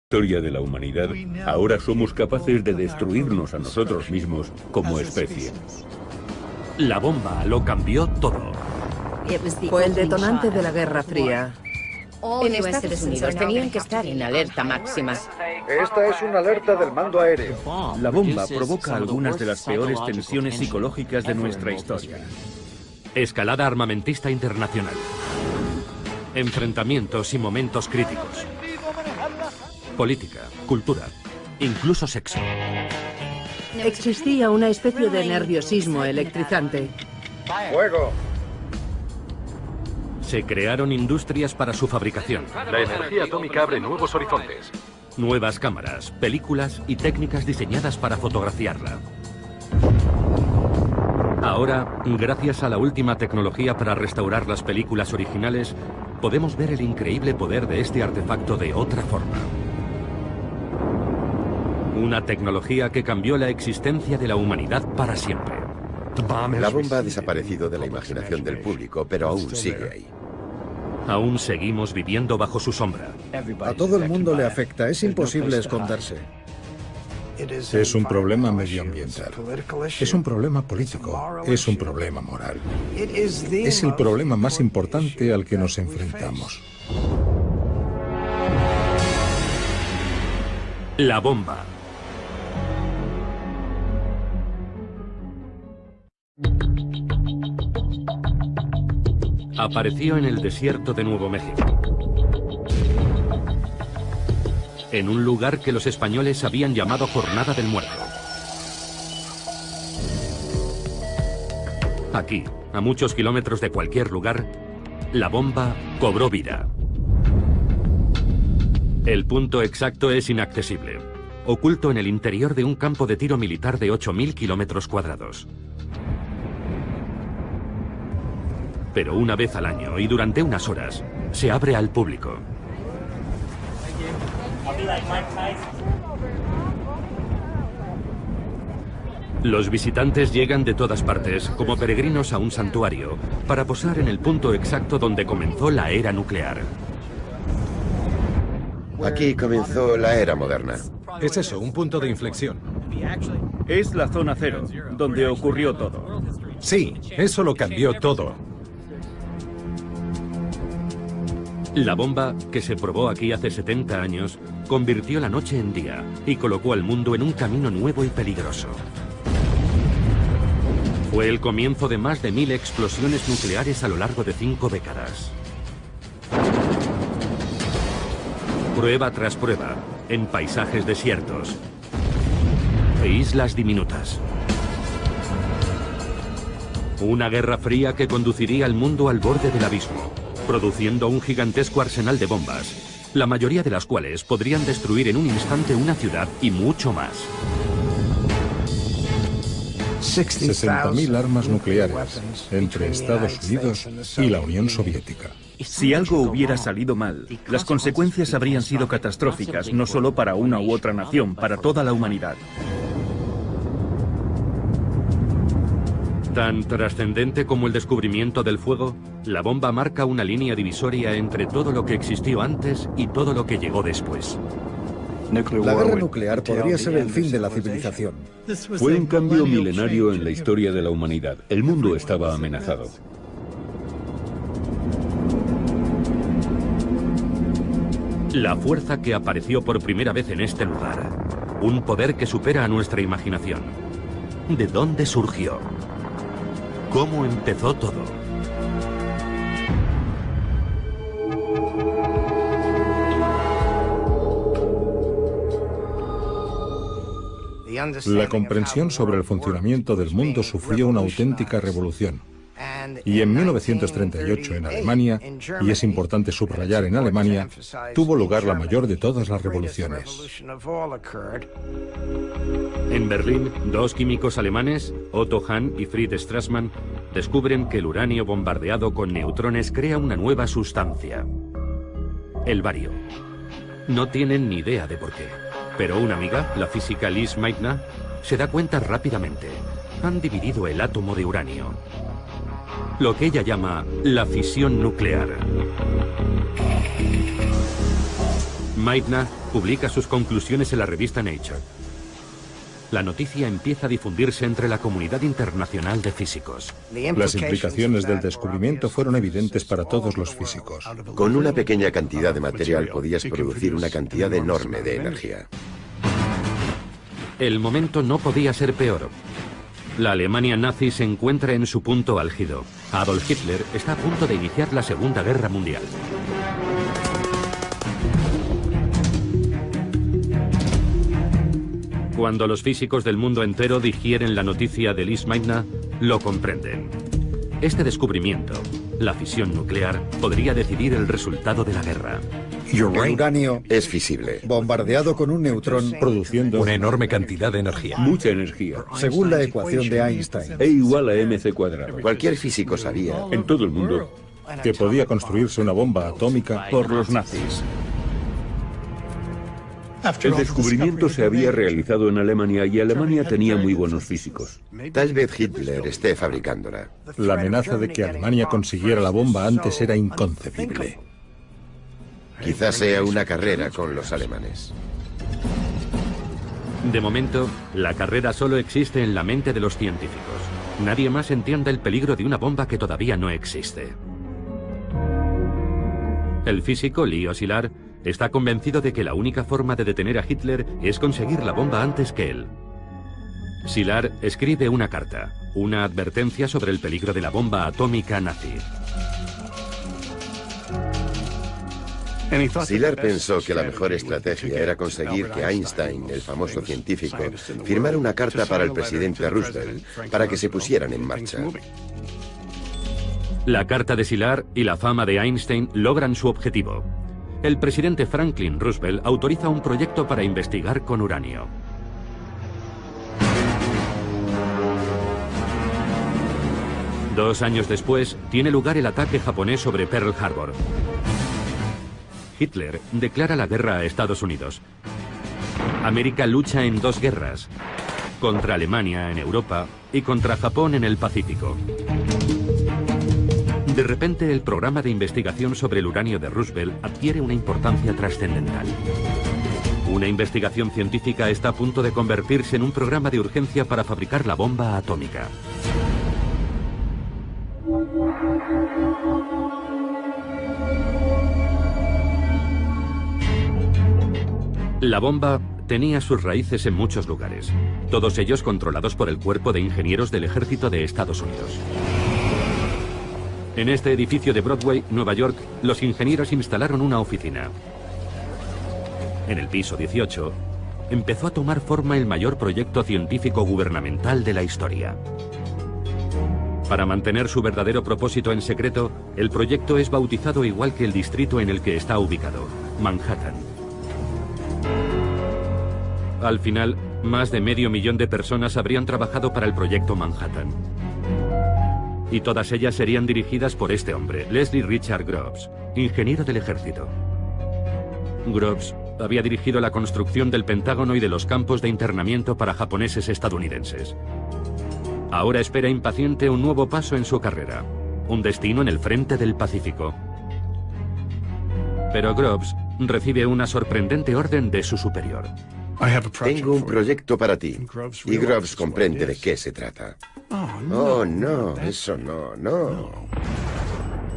Historia de la humanidad, ahora somos capaces de destruirnos a nosotros mismos como especie. La bomba lo cambió todo. Fue el detonante de la Guerra Fría. En Estados Unidos tenían que estar en alerta máxima. Esta es una alerta del mando aéreo. La bomba provoca algunas de las peores tensiones psicológicas de nuestra historia. Escalada armamentista internacional. Enfrentamientos y momentos críticos. Política, cultura, incluso sexo. Existía una especie de nerviosismo electrizante. ¡Fuego! Se crearon industrias para su fabricación. La energía atómica abre nuevos horizontes. Nuevas cámaras, películas y técnicas diseñadas para fotografiarla. Ahora, gracias a la última tecnología para restaurar las películas originales, podemos ver el increíble poder de este artefacto de otra forma. Una tecnología que cambió la existencia de la humanidad para siempre. La bomba ha desaparecido de la imaginación del público, pero aún sigue ahí. Aún seguimos viviendo bajo su sombra. A todo el mundo le afecta, es imposible esconderse. Es un problema medioambiental, es un problema político, es un problema moral. Es el problema más importante al que nos enfrentamos. La bomba. Apareció en el desierto de Nuevo México. En un lugar que los españoles habían llamado Jornada del Muerto. Aquí, a muchos kilómetros de cualquier lugar, la bomba cobró vida. El punto exacto es inaccesible, oculto en el interior de un campo de tiro militar de 8.000 kilómetros cuadrados. Pero una vez al año y durante unas horas, se abre al público. Los visitantes llegan de todas partes, como peregrinos a un santuario, para posar en el punto exacto donde comenzó la era nuclear. Aquí comenzó la era moderna. Es eso, un punto de inflexión. Es la zona cero, donde ocurrió todo. Sí, eso lo cambió todo. La bomba, que se probó aquí hace 70 años, convirtió la noche en día y colocó al mundo en un camino nuevo y peligroso. Fue el comienzo de más de 1000 explosiones nucleares a lo largo de 5 décadas. Prueba tras prueba, en paisajes desiertos e islas diminutas. Una guerra fría que conduciría al mundo al borde del abismo, produciendo un gigantesco arsenal de bombas, la mayoría de las cuales podrían destruir en un instante una ciudad y mucho más. 60.000 armas nucleares entre Estados Unidos y la Unión Soviética. Si algo hubiera salido mal, las consecuencias habrían sido catastróficas, no solo para una u otra nación, para toda la humanidad. Tan trascendente como el descubrimiento del fuego, la bomba marca una línea divisoria entre todo lo que existió antes y todo lo que llegó después. La guerra nuclear podría ser el fin de la civilización. Fue un cambio milenario en la historia de la humanidad. El mundo estaba amenazado. La fuerza que apareció por primera vez en este lugar. Un poder que supera a nuestra imaginación. ¿De dónde surgió? ¿Cómo empezó todo? La comprensión sobre el funcionamiento del mundo sufrió una auténtica revolución. Y en 1938 en Alemania, y es importante subrayar en Alemania, tuvo lugar la mayor de todas las revoluciones. En Berlín, dos químicos alemanes, Otto Hahn y Fritz Strassmann, descubren que el uranio bombardeado con neutrones crea una nueva sustancia, el bario. No tienen ni idea de por qué, pero una amiga, la física Lise Meitner, se da cuenta rápidamente. Han dividido el átomo de uranio. Lo que ella llama la fisión nuclear. Meitner publica sus conclusiones en la revista Nature. La noticia empieza a difundirse entre la comunidad internacional de físicos. Las implicaciones del descubrimiento fueron evidentes para todos los físicos. Con una pequeña cantidad de material podías producir una cantidad enorme de energía. El momento no podía ser peor. La Alemania nazi se encuentra en su punto álgido. Adolf Hitler está a punto de iniciar la Segunda Guerra Mundial. Cuando los físicos del mundo entero digieren la noticia de Lee Meitner, lo comprenden. Este descubrimiento, la fisión nuclear, podría decidir el resultado de la guerra. El uranio es fisible, bombardeado con un neutrón, produciendo una enorme cantidad de energía. Mucha energía. según la ecuación de Einstein. E igual a mc cuadrado. Cualquier físico sabía En todo el mundo. que podía construirse una bomba atómica Por los nazis. El descubrimiento se había realizado en Alemania y Alemania tenía muy buenos físicos. Tal vez Hitler esté fabricándola. La amenaza de que Alemania consiguiera la bomba antes era inconcebible. Quizás sea una carrera con los alemanes. De momento, la carrera solo existe en la mente de los científicos. Nadie más entiende el peligro de una bomba que todavía no existe. El físico Leo Szilard está convencido de que la única forma de detener a Hitler es conseguir la bomba antes que él. Szilard escribe una carta, una advertencia sobre el peligro de la bomba atómica nazi. Szilard pensó que la mejor estrategia era conseguir que Einstein, el famoso científico, firmara una carta para el presidente Roosevelt, para que se pusieran en marcha. La carta de Szilard y la fama de Einstein logran su objetivo. El presidente Franklin Roosevelt autoriza un proyecto para investigar con uranio. Dos años después, tiene lugar el ataque japonés sobre Pearl Harbor. Hitler declara la guerra a Estados Unidos. América lucha en dos guerras, contra Alemania en Europa y contra Japón en el Pacífico. De repente, el programa de investigación sobre el uranio de Roosevelt adquiere una importancia trascendental. Una investigación científica está a punto de convertirse en un programa de urgencia para fabricar la bomba atómica. La bomba tenía sus raíces en muchos lugares, todos ellos controlados por el Cuerpo de Ingenieros del Ejército de Estados Unidos. En este edificio de Broadway, Nueva York, los ingenieros instalaron una oficina. En el piso 18, empezó a tomar forma el mayor proyecto científico gubernamental de la historia. Para mantener su verdadero propósito en secreto, el proyecto es bautizado igual que el distrito en el que está ubicado, Manhattan. Al final, más de 500.000 de personas habrían trabajado para el proyecto Manhattan. Y todas ellas serían dirigidas por este hombre, Leslie Richard Groves, ingeniero del ejército. Groves había dirigido la construcción del Pentágono y de los campos de internamiento para japoneses estadounidenses. Ahora espera impaciente un nuevo paso en su carrera, un destino en el frente del Pacífico. Pero Groves recibe una sorprendente orden de su superior. Tengo un proyecto para ti. Y Groves comprende de qué se trata. Oh, no, eso no.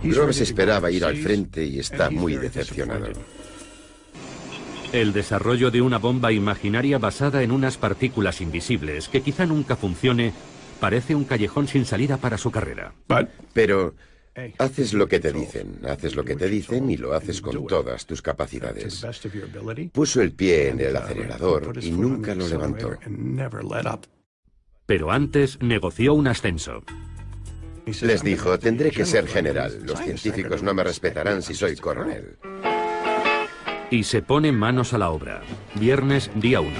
Groves esperaba ir al frente y está muy decepcionado. El desarrollo de una bomba imaginaria basada en unas partículas invisibles que quizá nunca funcione parece un callejón sin salida para su carrera. Pero haces lo que te dicen y lo haces con todas tus capacidades. Puso el pie en el acelerador y nunca lo levantó. Pero antes negoció un ascenso. Les dijo, tendré que ser general. Los científicos no me respetarán si soy coronel. Y se pone manos a la obra. Viernes, día 1.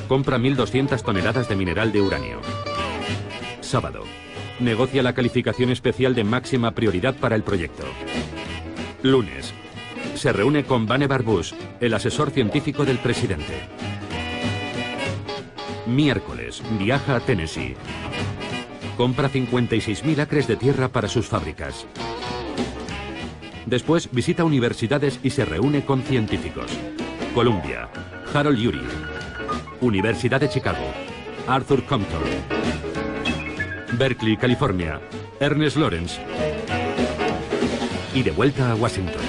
Compra 1.200 toneladas de mineral de uranio. Sábado. Negocia la calificación especial de máxima prioridad para el proyecto. Lunes. Se reúne con Vannevar Bush, el asesor científico del presidente. Miércoles. Viaja a Tennessee. Compra 56.000 acres de tierra para sus fábricas. Después visita universidades y se reúne con científicos. Columbia, Harold Urey. Universidad de Chicago, Arthur Compton. Berkeley, California, Ernest Lawrence. Y de vuelta a Washington.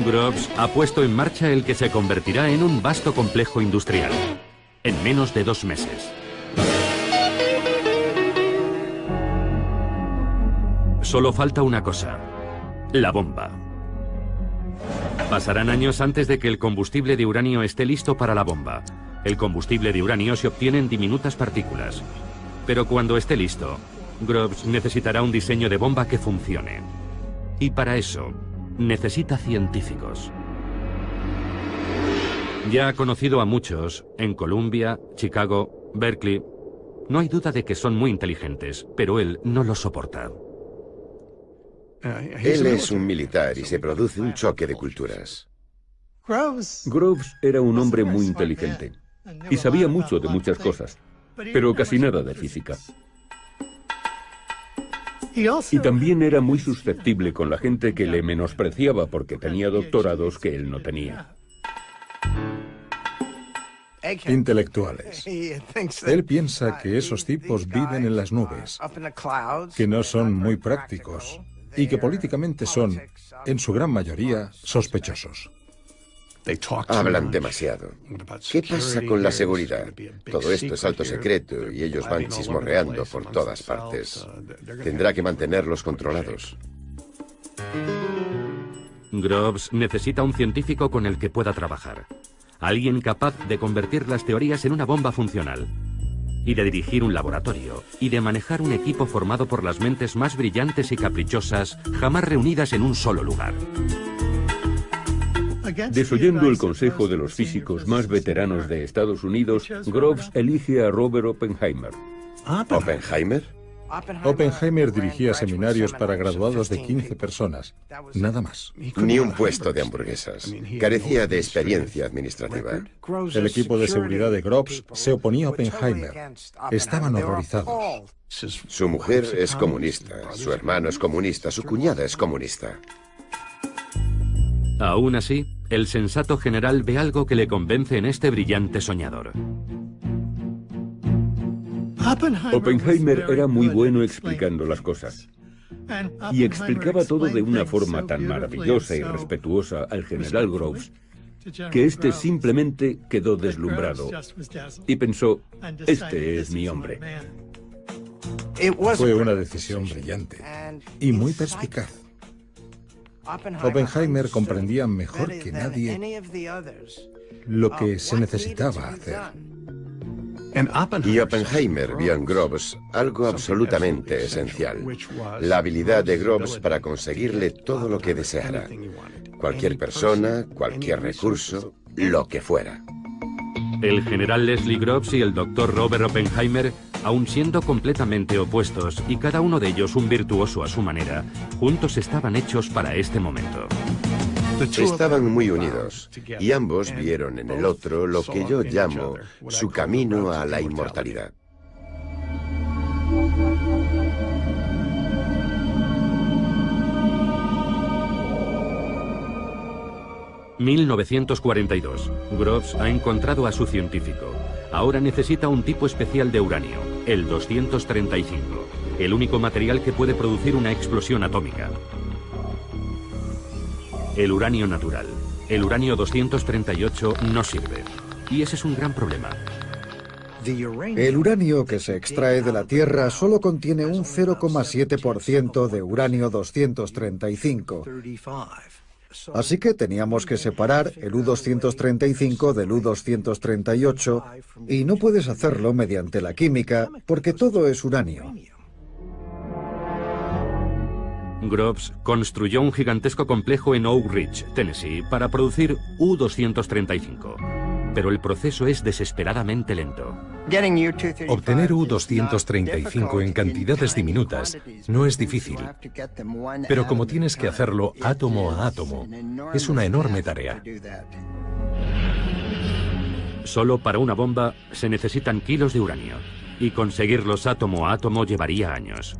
Groves ha puesto en marcha el que se convertirá en un vasto complejo industrial, en menos de 2 meses. Solo falta una cosa, la bomba. Pasarán años antes de que el combustible de uranio esté listo para la bomba. El combustible de uranio se obtiene en diminutas partículas. Pero cuando esté listo, Groves necesitará un diseño de bomba que funcione. Y para eso, necesita científicos. Ya ha conocido a muchos en Columbia, Chicago, Berkeley. No hay duda de que son muy inteligentes, pero él no los soporta. Él es un militar y se produce un choque de culturas. Groves era un hombre muy inteligente y sabía mucho de muchas cosas, pero casi nada de física. Y también era muy susceptible con la gente que le menospreciaba porque tenía doctorados que él no tenía. Intelectuales. Él piensa que esos tipos viven en las nubes, que no son muy prácticos y que políticamente son, en su gran mayoría, sospechosos. Hablan demasiado. ¿Qué pasa con la seguridad? Todo esto es alto secreto y ellos van chismorreando por todas partes. Tendrá que mantenerlos controlados. Groves necesita un científico con el que pueda trabajar. Alguien capaz de convertir las teorías en una bomba funcional. Y de dirigir un laboratorio. Y de manejar un equipo formado por las mentes más brillantes y caprichosas jamás reunidas en un solo lugar. Desoyendo el consejo de los físicos más veteranos de Estados Unidos, Groves elige a Robert Oppenheimer. ¿Oppenheimer? Oppenheimer dirigía seminarios para graduados de 15 personas, nada más. Ni un puesto de hamburguesas. Carecía de experiencia administrativa. El equipo de seguridad de Groves se oponía a Oppenheimer. Estaban horrorizados. Su mujer es comunista, su hermano es comunista, su cuñada es comunista. Aún así, el sensato general ve algo que le convence en este brillante soñador. Oppenheimer era muy bueno explicando las cosas. Y explicaba todo de una forma tan maravillosa y respetuosa al general Groves que éste simplemente quedó deslumbrado y pensó, este es mi hombre. Fue una decisión brillante y muy perspicaz. Oppenheimer comprendía mejor que nadie lo que se necesitaba hacer. Y Oppenheimer vio en Groves algo absolutamente esencial. La habilidad de Groves para conseguirle todo lo que deseara. Cualquier persona, cualquier recurso, lo que fuera. El general Leslie Groves y el doctor Robert Oppenheimer, aun siendo completamente opuestos y cada uno de ellos un virtuoso a su manera, juntos estaban hechos para este momento. Estaban muy unidos y ambos vieron en el otro lo que yo llamo su camino a la inmortalidad. ...1942. Groves ha encontrado a su científico. Ahora necesita un tipo especial de uranio, el 235, el único material que puede producir una explosión atómica. El uranio natural, el uranio 238, no sirve. Y ese es un gran problema. El uranio que se extrae de la Tierra solo contiene un 0,7% de uranio 235. Así que teníamos que separar el U-235 del U-238 y no puedes hacerlo mediante la química porque todo es uranio. Groves construyó un gigantesco complejo en Oak Ridge, Tennessee, para producir U-235. Pero el proceso es desesperadamente lento. Obtener U-235 en cantidades diminutas no es difícil, pero como tienes que hacerlo átomo a átomo, es una enorme tarea. Solo para una bomba se necesitan kilos de uranio, y conseguirlos átomo a átomo llevaría años.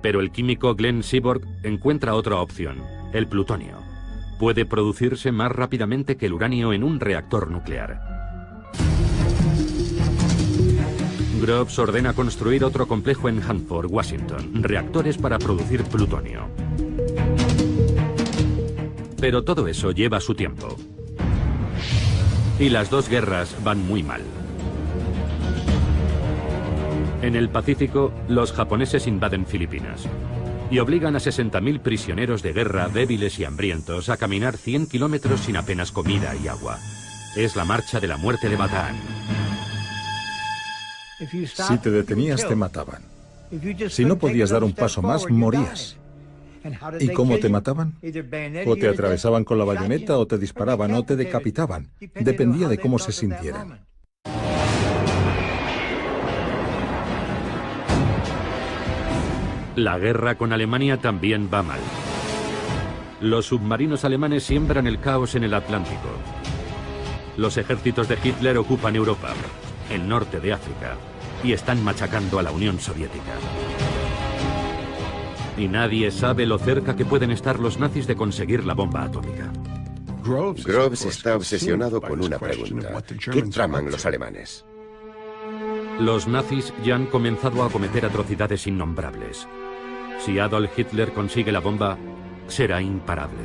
Pero el químico Glenn Seaborg encuentra otra opción. el plutonio. Puede producirse más rápidamente que el uranio en un reactor nuclear. Groves ordena construir otro complejo en Hanford, Washington, reactores para producir plutonio. Pero todo eso lleva su tiempo. Y las dos guerras van muy mal. En el Pacífico, los japoneses invaden Filipinas y obligan a 60.000 prisioneros de guerra débiles y hambrientos a caminar 100 kilómetros sin apenas comida y agua. Es la marcha de la muerte de Bataan. Si te detenías, te mataban. Si no podías dar un paso más, morías. ¿Y cómo te mataban? O te atravesaban con la bayoneta, o te disparaban, o te decapitaban. Dependía de cómo se sintieran. La guerra con Alemania también va mal. Los submarinos alemanes siembran el caos en el Atlántico. Los ejércitos de Hitler ocupan Europa, el norte de África, y están machacando a la Unión Soviética. Y nadie sabe lo cerca que pueden estar los nazis de conseguir la bomba atómica. Groves está obsesionado con una pregunta. ¿Qué traman los alemanes? Los nazis ya han comenzado a cometer atrocidades innombrables. Si Adolf Hitler consigue la bomba, será imparable.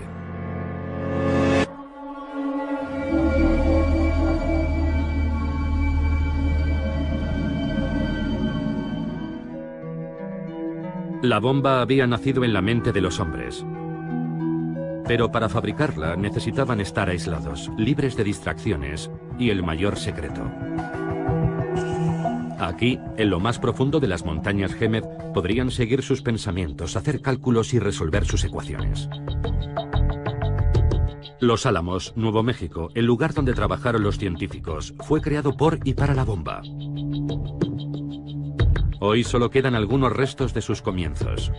La bomba había nacido en la mente de los hombres. Pero para fabricarla necesitaban estar aislados, libres de distracciones y el mayor secreto. Aquí, en lo más profundo de las montañas Hemed, podrían seguir sus pensamientos, hacer cálculos y resolver sus ecuaciones. Los Álamos, Nuevo México, el lugar donde trabajaron los científicos, fue creado por y para la bomba. Hoy solo quedan algunos restos de sus comienzos.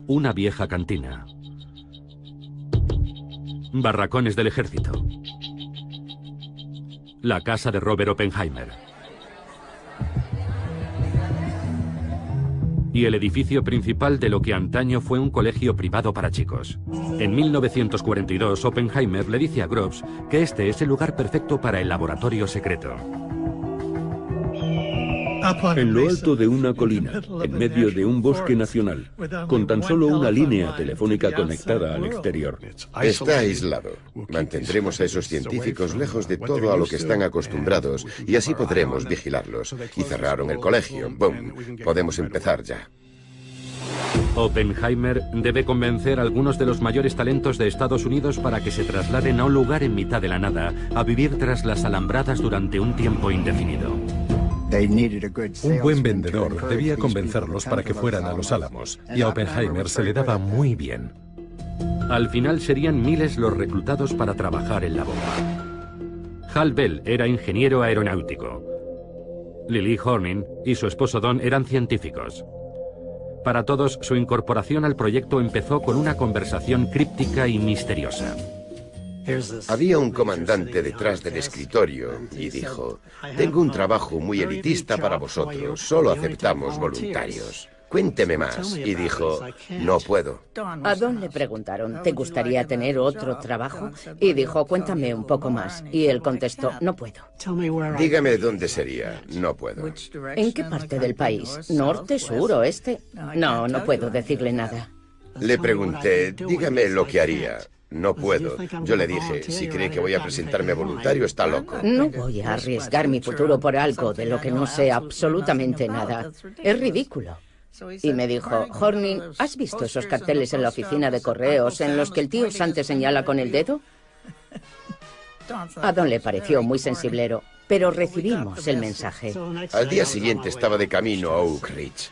Una vieja cantina. Barracones del ejército. La casa de Robert Oppenheimer. Y el edificio principal de lo que antaño fue un colegio privado para chicos. En 1942, Oppenheimer le dice a Groves que este es el lugar perfecto para el laboratorio secreto. En lo alto de una colina, en medio de un bosque nacional, con tan solo una línea telefónica conectada al exterior. Está aislado. Mantendremos a esos científicos lejos de todo a lo que están acostumbrados y así podremos vigilarlos. Y cerraron el colegio. ¡Bum! Podemos empezar ya. Oppenheimer debe convencer a algunos de los mayores talentos de Estados Unidos para que se trasladen a un lugar en mitad de la nada, a vivir tras las alambradas durante un tiempo indefinido. Un buen vendedor debía convencerlos para que fueran a los Álamos, y a Oppenheimer se le daba muy bien. Al final serían miles los reclutados para trabajar en la bomba. Hal Bell era ingeniero aeronáutico. Lily Hornin y su esposo Don eran científicos. Para todos, su incorporación al proyecto empezó con una conversación críptica y misteriosa. Había un comandante detrás del escritorio y dijo: tengo un trabajo muy elitista para vosotros, solo aceptamos voluntarios. Cuénteme más. Y dijo: no puedo. A Don le preguntaron: ¿te gustaría tener otro trabajo? Y dijo: cuéntame un poco más. Y él contestó: no puedo. Dígame dónde sería. No puedo. ¿En qué parte del país? ¿Norte, sur, oeste? No, no puedo decirle nada. Le pregunté: dígame lo que haría. No puedo. Yo le dije: si cree que voy a presentarme voluntario, está loco. No voy a arriesgar mi futuro por algo de lo que no sé absolutamente nada. Es ridículo. Y me dijo: Hornin, ¿has visto esos carteles en la oficina de correos en los que el tío Sam te señala con el dedo? A Don le pareció muy sensiblero, pero recibimos el mensaje. Al día siguiente estaba de camino a Oak Ridge.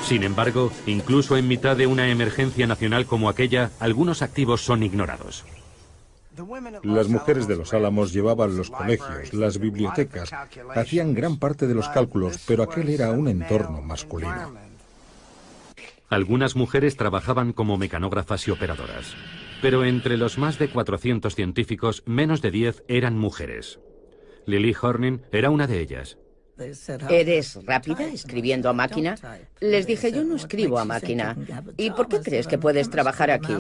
Sin embargo, incluso en mitad de una emergencia nacional como aquella, algunos activos son ignorados. Las mujeres de los Álamos llevaban los colegios, las bibliotecas, hacían gran parte de los cálculos, pero aquel era un entorno masculino. Algunas mujeres trabajaban como mecanógrafas y operadoras, pero entre los más de 400 científicos, menos de 10 eran mujeres. Lily Hornin era una de ellas. ¿Eres rápida escribiendo a máquina? Les dije, yo no escribo a máquina. ¿Y por qué crees que puedes trabajar aquí?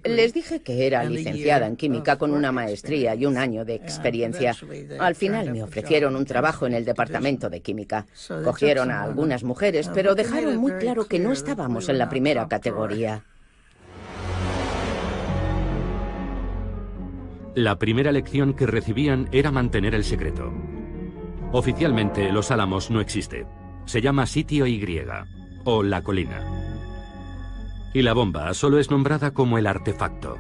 Les dije que era licenciada en química con una maestría y un año de experiencia. Al final me ofrecieron un trabajo en el departamento de química. Cogieron a algunas mujeres, pero dejaron muy claro que no estábamos en la primera categoría. La primera lección que recibían era mantener el secreto. Oficialmente, Los Álamos no existe. Se llama Sitio Y, o La Colina. Y la bomba solo es nombrada como el artefacto.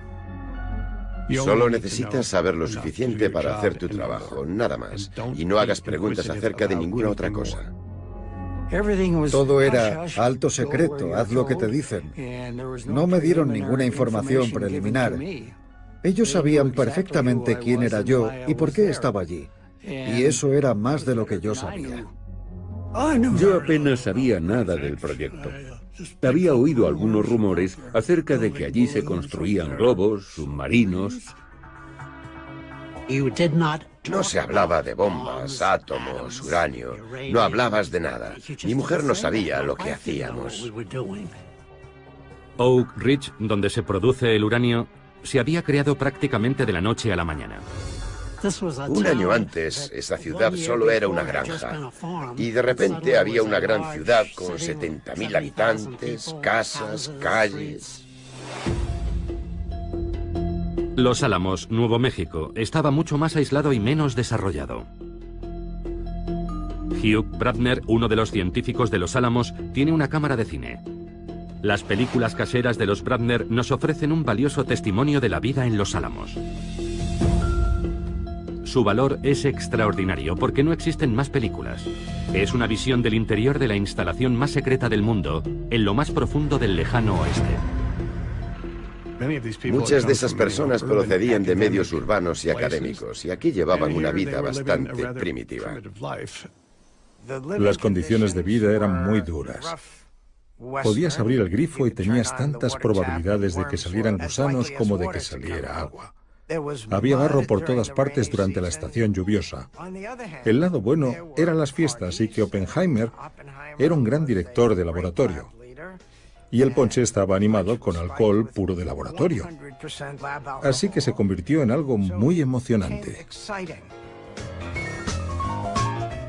Solo necesitas saber lo suficiente para hacer tu trabajo, nada más. Y no hagas preguntas acerca de ninguna otra cosa. Todo era alto secreto, haz lo que te dicen. No me dieron ninguna información preliminar. Ellos sabían perfectamente quién era yo y por qué estaba allí. Y eso era más de lo que yo sabía. Yo apenas sabía nada del proyecto. Había oído algunos rumores acerca de que allí se construían globos, submarinos. No se hablaba de bombas, átomos, uranio. No hablabas de nada. Mi mujer no sabía lo que hacíamos. Oak Ridge, donde se produce el uranio, se había creado prácticamente de la noche a la mañana. Un año antes, esa ciudad solo era una granja. Y de repente había una gran ciudad con 70.000 habitantes, casas, calles. Los Álamos, Nuevo México, estaba mucho más aislado y menos desarrollado. Hugh Bradner, uno de los científicos de Los Álamos, tiene una cámara de cine. Las películas caseras de los Bradner nos ofrecen un valioso testimonio de la vida en Los Álamos. Su valor es extraordinario porque no existen más películas. Es una visión del interior de la instalación más secreta del mundo, en lo más profundo del lejano oeste. Muchas de esas personas procedían de medios urbanos y académicos, y aquí llevaban una vida bastante primitiva. Las condiciones de vida eran muy duras. Podías abrir el grifo y tenías tantas probabilidades de que salieran gusanos como de que saliera agua. Había barro por todas partes durante la estación lluviosa. El lado bueno eran las fiestas y que Oppenheimer era un gran director de laboratorio. Y el ponche estaba animado con alcohol puro de laboratorio. Así que se convirtió en algo muy emocionante.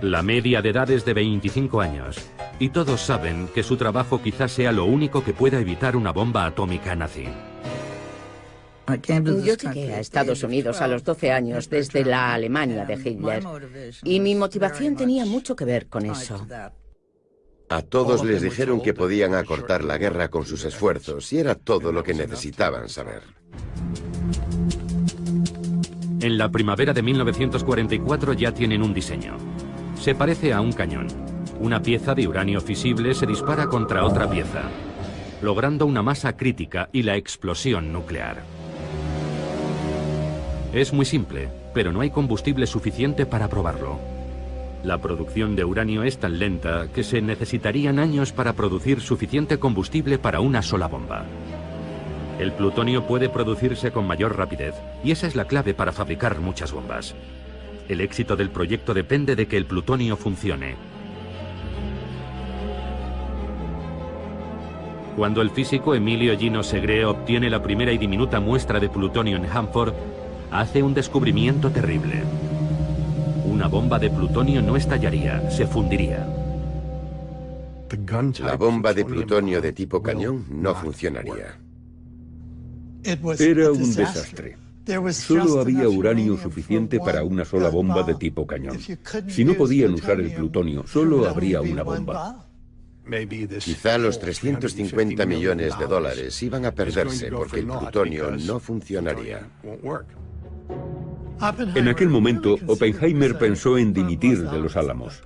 La media de edad es de 25 años. Y todos saben que su trabajo quizás sea lo único que pueda evitar una bomba atómica nazi. Yo llegué a Estados Unidos a los 12 años desde la Alemania de Hitler. Y mi motivación tenía mucho que ver con eso. A todos les dijeron que podían acortar la guerra con sus esfuerzos y era todo lo que necesitaban saber. En la primavera de 1944 ya tienen un diseño. Se parece a un cañón. Una pieza de uranio fisible se dispara contra otra pieza, logrando una masa crítica y la explosión nuclear. Es muy simple, pero no hay combustible suficiente para probarlo. La producción de uranio es tan lenta que se necesitarían años para producir suficiente combustible para una sola bomba. El plutonio puede producirse con mayor rapidez, y esa es la clave para fabricar muchas bombas. El éxito del proyecto depende de que el plutonio funcione. Cuando el físico Emilio Gino Segre obtiene la primera y diminuta muestra de plutonio en Hanford, hace un descubrimiento terrible. Una bomba de plutonio no estallaría, se fundiría. La bomba de plutonio de tipo cañón no funcionaría. Era un desastre. Solo había uranio suficiente para una sola bomba de tipo cañón. Si no podían usar el plutonio, solo habría una bomba. Quizá los 350 millones de dólares iban a perderse porque el plutonio no funcionaría. En aquel momento, Oppenheimer pensó en dimitir de Los Álamos.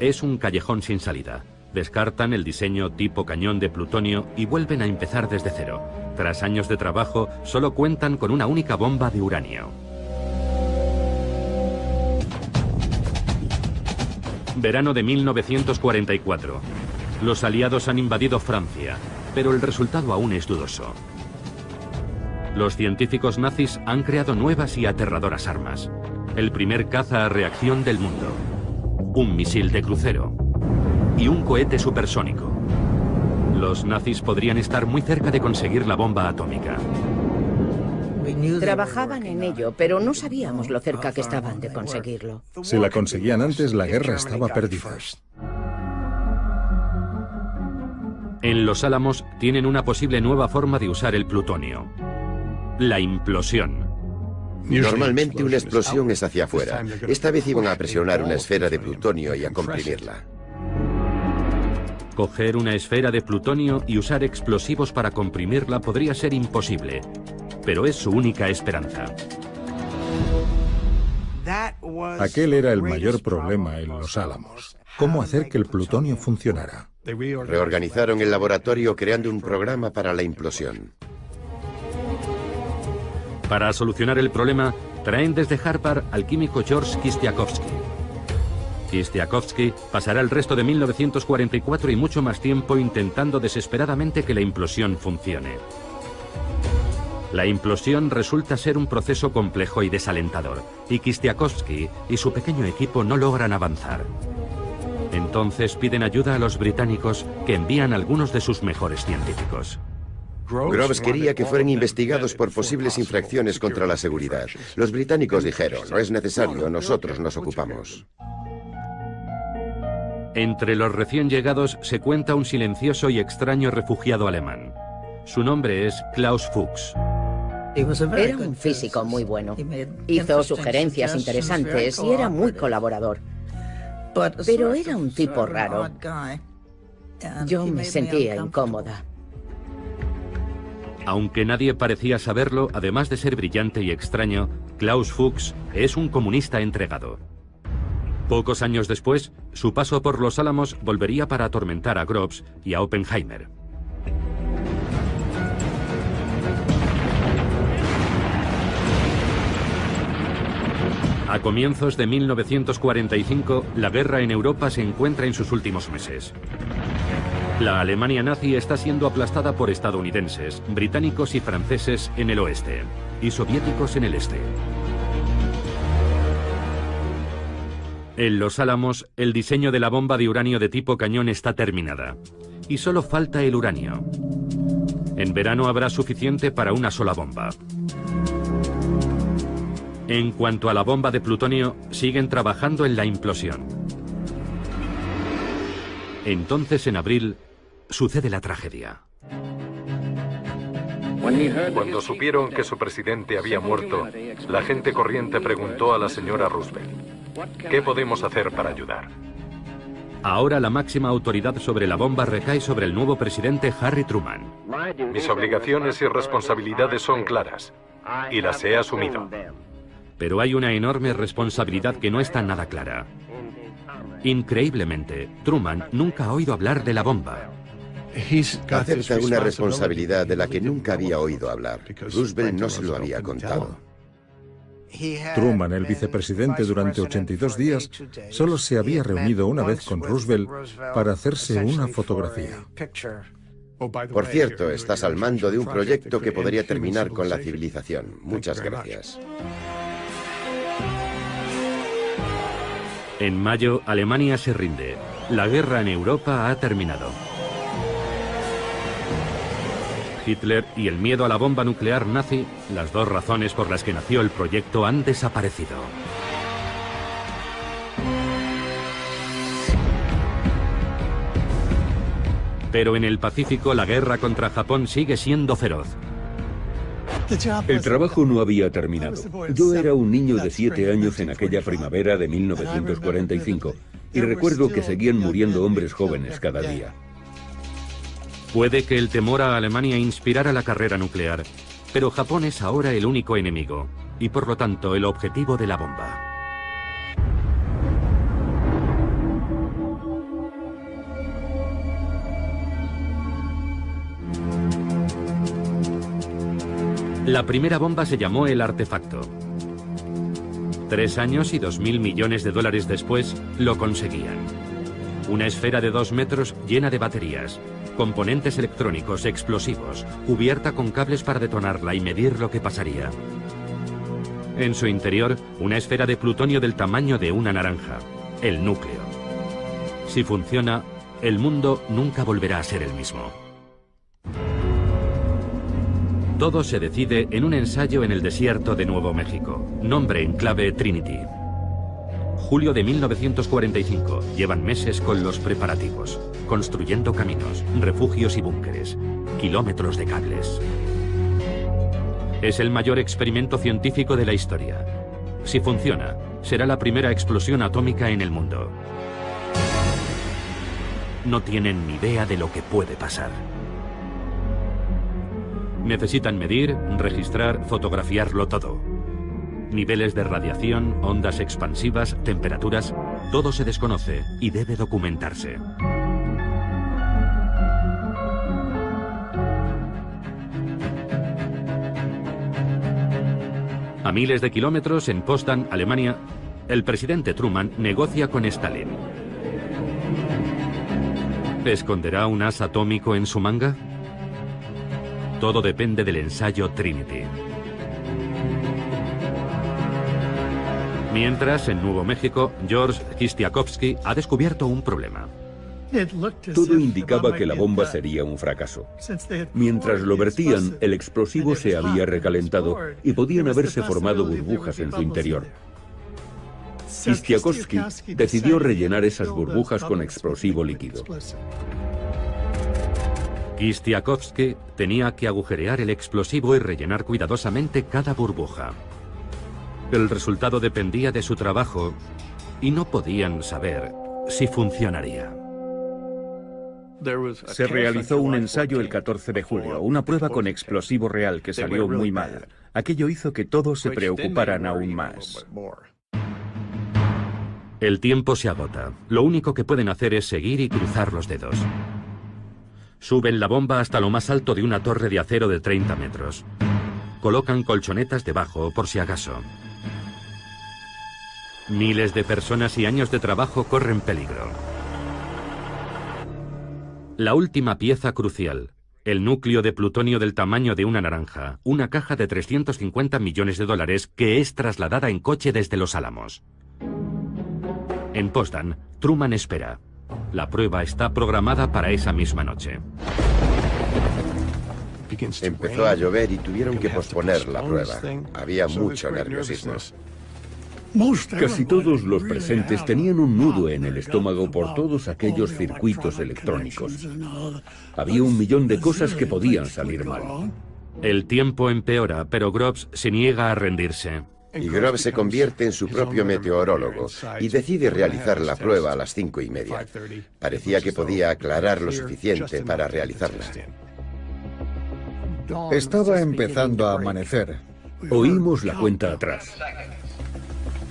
Es un callejón sin salida. Descartan el diseño tipo cañón de plutonio y vuelven a empezar desde cero. Tras años de trabajo, solo cuentan con una única bomba de uranio. Verano de 1944. Los aliados han invadido Francia, pero el resultado aún es dudoso. Los científicos nazis han creado nuevas y aterradoras armas. el primer caza a reacción del mundo, un misil de crucero y un cohete supersónico. Los nazis podrían estar muy cerca de conseguir la bomba atómica. Trabajaban en ello, pero no sabíamos lo cerca que estaban de conseguirlo. Si la conseguían antes, la guerra estaba perdida. En Los Álamos tienen una posible nueva forma de usar el plutonio: la implosión. Normalmente una explosión es hacia afuera. Esta vez iban a presionar una esfera de plutonio y a comprimirla. Coger una esfera de plutonio y usar explosivos para comprimirla podría ser imposible, pero es su única esperanza. Aquel era el mayor problema en Los Álamos. ¿Cómo hacer que el plutonio funcionara? Reorganizaron el laboratorio creando un programa para la implosión. Para solucionar el problema, traen desde Harvard al químico George Kistiakowsky. Kistiakowsky pasará el resto de 1944 y mucho más tiempo intentando desesperadamente que la implosión funcione. La implosión resulta ser un proceso complejo y desalentador, y Kistiakowsky y su pequeño equipo no logran avanzar. Entonces piden ayuda a los británicos, que envían algunos de sus mejores científicos. Groves quería que fueran investigados por posibles infracciones contra la seguridad. Los británicos dijeron, no es necesario, nosotros nos ocupamos. Entre los recién llegados se cuenta un silencioso y extraño refugiado alemán. Su nombre es Klaus Fuchs. Era un físico muy bueno. Hizo sugerencias interesantes y era muy colaborador. Pero era un tipo raro. Yo me sentía incómoda. Aunque nadie parecía saberlo, además de ser brillante y extraño, Klaus Fuchs es un comunista entregado. Pocos años después, su paso por Los Álamos volvería para atormentar a Groves y a Oppenheimer. A comienzos de 1945, la guerra en Europa se encuentra en sus últimos meses. La Alemania nazi está siendo aplastada por estadounidenses, británicos y franceses en el oeste, y soviéticos en el este. En Los Álamos, el diseño de la bomba de uranio de tipo cañón está terminada, y solo falta el uranio. En verano habrá suficiente para una sola bomba. En cuanto a la bomba de plutonio, siguen trabajando en la implosión. Entonces, en abril, sucede la tragedia. Cuando supieron que su presidente había muerto, la gente corriente preguntó a la señora Roosevelt, ¿qué podemos hacer para ayudar? Ahora la máxima autoridad sobre la bomba recae sobre el nuevo presidente Harry Truman. Mis obligaciones y responsabilidades son claras, y las he asumido. Pero hay una enorme responsabilidad que no está nada clara. Increíblemente, Truman nunca ha oído hablar de la bomba. Acepta una responsabilidad de la que nunca había oído hablar. Roosevelt no se lo había contado. Truman, el vicepresidente, durante 82 días, solo se había reunido una vez con Roosevelt para hacerse una fotografía. Por cierto, estás al mando de un proyecto que podría terminar con la civilización. Muchas gracias. En mayo, Alemania se rinde. La guerra en Europa ha terminado. Hitler y el miedo a la bomba nuclear nazi, las dos razones por las que nació el proyecto, han desaparecido. Pero en el Pacífico la guerra contra Japón sigue siendo feroz. El trabajo no había terminado. Yo era un niño de 7 años en aquella primavera de 1945 y recuerdo que seguían muriendo hombres jóvenes cada día. Puede que el temor a Alemania inspirara la carrera nuclear, pero Japón es ahora el único enemigo y por lo tanto el objetivo de la bomba. La primera bomba se llamó el artefacto. 3 años y 2.000 millones de dólares después, lo conseguían. Una esfera de 2 metros llena de baterías, componentes electrónicos, explosivos, cubierta con cables para detonarla y medir lo que pasaría. En su interior, una esfera de plutonio del tamaño de una naranja, el núcleo. Si funciona, el mundo nunca volverá a ser el mismo. Todo se decide en un ensayo en el desierto de Nuevo México. Nombre en clave Trinity. Julio de 1945. Llevan meses con los preparativos, construyendo caminos, refugios y búnkeres, kilómetros de cables. Es el mayor experimento científico de la historia. Si funciona, será la primera explosión atómica en el mundo. No tienen ni idea de lo que puede pasar. Necesitan medir, registrar, fotografiarlo todo. Niveles de radiación, ondas expansivas, temperaturas, todo se desconoce y debe documentarse. A miles de kilómetros, en Potsdam, Alemania, el presidente Truman negocia con Stalin. ¿Esconderá un as atómico en su manga? Todo depende del ensayo Trinity. Mientras, en Nuevo México, George Kistiakowsky ha descubierto un problema. Todo indicaba que la bomba sería un fracaso. Mientras lo vertían, el explosivo se había recalentado y podían haberse formado burbujas en su interior. Kistiakowsky decidió rellenar esas burbujas con explosivo líquido. Kistiakowsky tenía que agujerear el explosivo y rellenar cuidadosamente cada burbuja. El resultado dependía de su trabajo y no podían saber si funcionaría. Se realizó un ensayo el 14 de julio, una prueba con explosivo real que salió muy mal. Aquello hizo que todos se preocuparan aún más. El tiempo se agota. Lo único que pueden hacer es seguir y cruzar los dedos. Suben la bomba hasta lo más alto de una torre de acero de 30 metros. Colocan colchonetas debajo por si acaso. Miles de personas y años de trabajo corren peligro. La última pieza crucial, el núcleo de plutonio del tamaño de una naranja, una caja de 350 millones de dólares que es trasladada en coche desde Los Álamos. En Potsdam, Truman espera. La prueba está programada para esa misma noche. Empezó a llover y tuvieron que posponer la prueba. Había mucho nerviosismo. Casi todos los presentes tenían un nudo en el estómago por todos aquellos circuitos electrónicos. Había 1 millón de cosas que podían salir mal. El tiempo empeora, pero Groves se niega a rendirse. Y Groves se convierte en su propio meteorólogo y decide realizar la prueba a las 5:30. Parecía que podía aclarar lo suficiente para realizarla. Estaba empezando a amanecer. Oímos la cuenta atrás.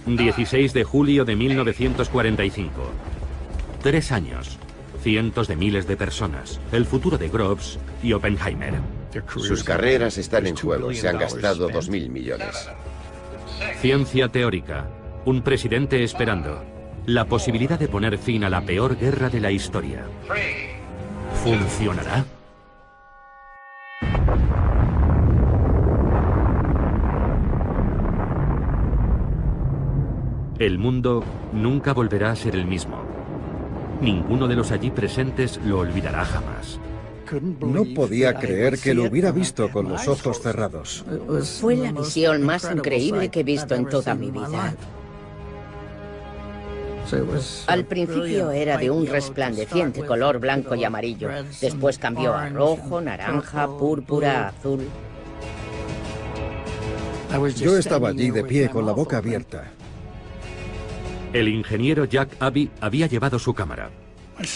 16 de julio de 1945. 3 años. Cientos de miles de personas. El futuro de Groves y Oppenheimer. Sus carreras están en juego. Se han gastado 2.000 millones. Ciencia teórica. Un presidente esperando. La posibilidad de poner fin a la peor guerra de la historia. ¿Funcionará? El mundo nunca volverá a ser el mismo. Ninguno de los allí presentes lo olvidará jamás. No podía creer que lo hubiera visto con los ojos cerrados. Fue la visión más increíble que he visto en toda mi vida. Al principio era de un resplandeciente color blanco y amarillo. Después cambió a rojo, naranja, púrpura, azul. Yo estaba allí de pie con la boca abierta. El ingeniero Jack Abbey había llevado su cámara.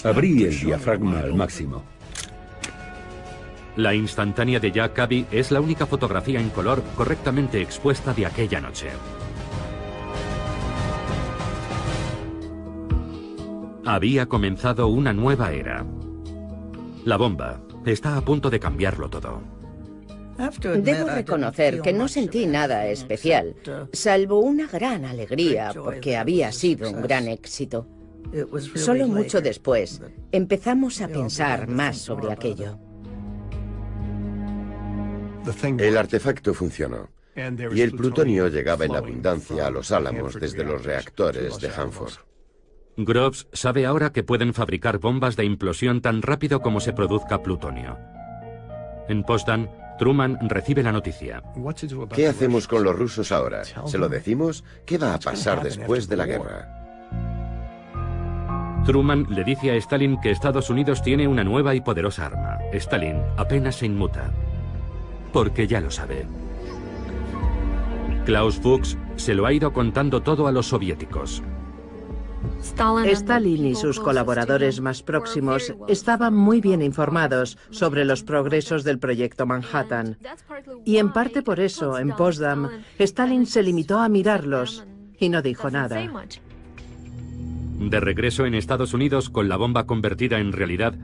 Abrí el diafragma al máximo. La instantánea de Jack Abbey es la única fotografía en color correctamente expuesta de aquella noche. Había comenzado una nueva era. La bomba está a punto de cambiarlo todo. Debo reconocer que no sentí nada especial, salvo una gran alegría porque había sido un gran éxito. Solo mucho después empezamos a pensar más sobre aquello. El artefacto funcionó. Y el plutonio llegaba en abundancia a los Álamos desde los reactores de Hanford. Groves sabe ahora que pueden fabricar bombas de implosión tan rápido como se produzca plutonio. En Potsdam, Truman recibe la noticia. ¿Qué hacemos con los rusos ahora? ¿Se lo decimos? ¿Qué va a pasar después de la guerra? Truman le dice a Stalin que Estados Unidos tiene una nueva y poderosa arma. Stalin apenas se inmuta, porque ya lo sabe. Klaus Fuchs se lo ha ido contando todo a los soviéticos. Stalin y sus colaboradores más próximos estaban muy bien informados sobre los progresos del proyecto Manhattan. Y en parte por eso, en Potsdam, Stalin se limitó a mirarlos y no dijo nada. De regreso en Estados Unidos con la bomba convertida en realidad,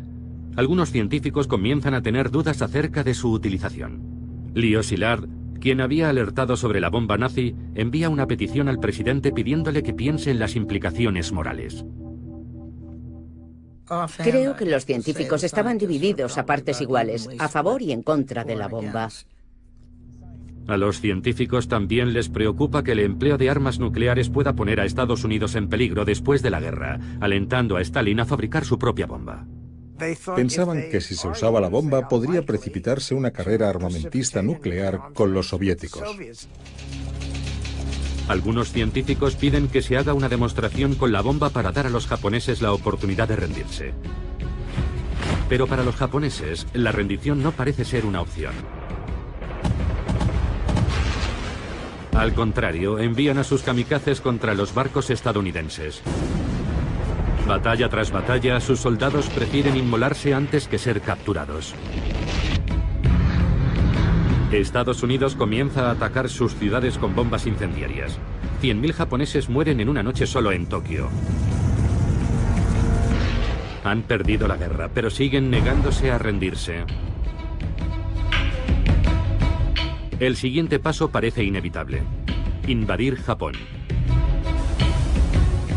algunos científicos comienzan a tener dudas acerca de su utilización. Leo Szilard, quien había alertado sobre la bomba nazi, envía una petición al presidente pidiéndole que piense en las implicaciones morales. Creo que los científicos estaban divididos a partes iguales, a favor y en contra de la bomba. A los científicos también les preocupa que el empleo de armas nucleares pueda poner a Estados Unidos en peligro después de la guerra, alentando a Stalin a fabricar su propia bomba. Pensaban que si se usaba la bomba podría precipitarse una carrera armamentista nuclear con los soviéticos. Algunos científicos piden que se haga una demostración con la bomba para dar a los japoneses la oportunidad de rendirse. Pero para los japoneses, la rendición no parece ser una opción. Al contrario, envían a sus kamikazes contra los barcos estadounidenses. Batalla tras batalla, sus soldados prefieren inmolarse antes que ser capturados. Estados Unidos comienza a atacar sus ciudades con bombas incendiarias. 100.000 japoneses mueren en una noche solo en Tokio. Han perdido la guerra, pero siguen negándose a rendirse. El siguiente paso parece inevitable: invadir Japón.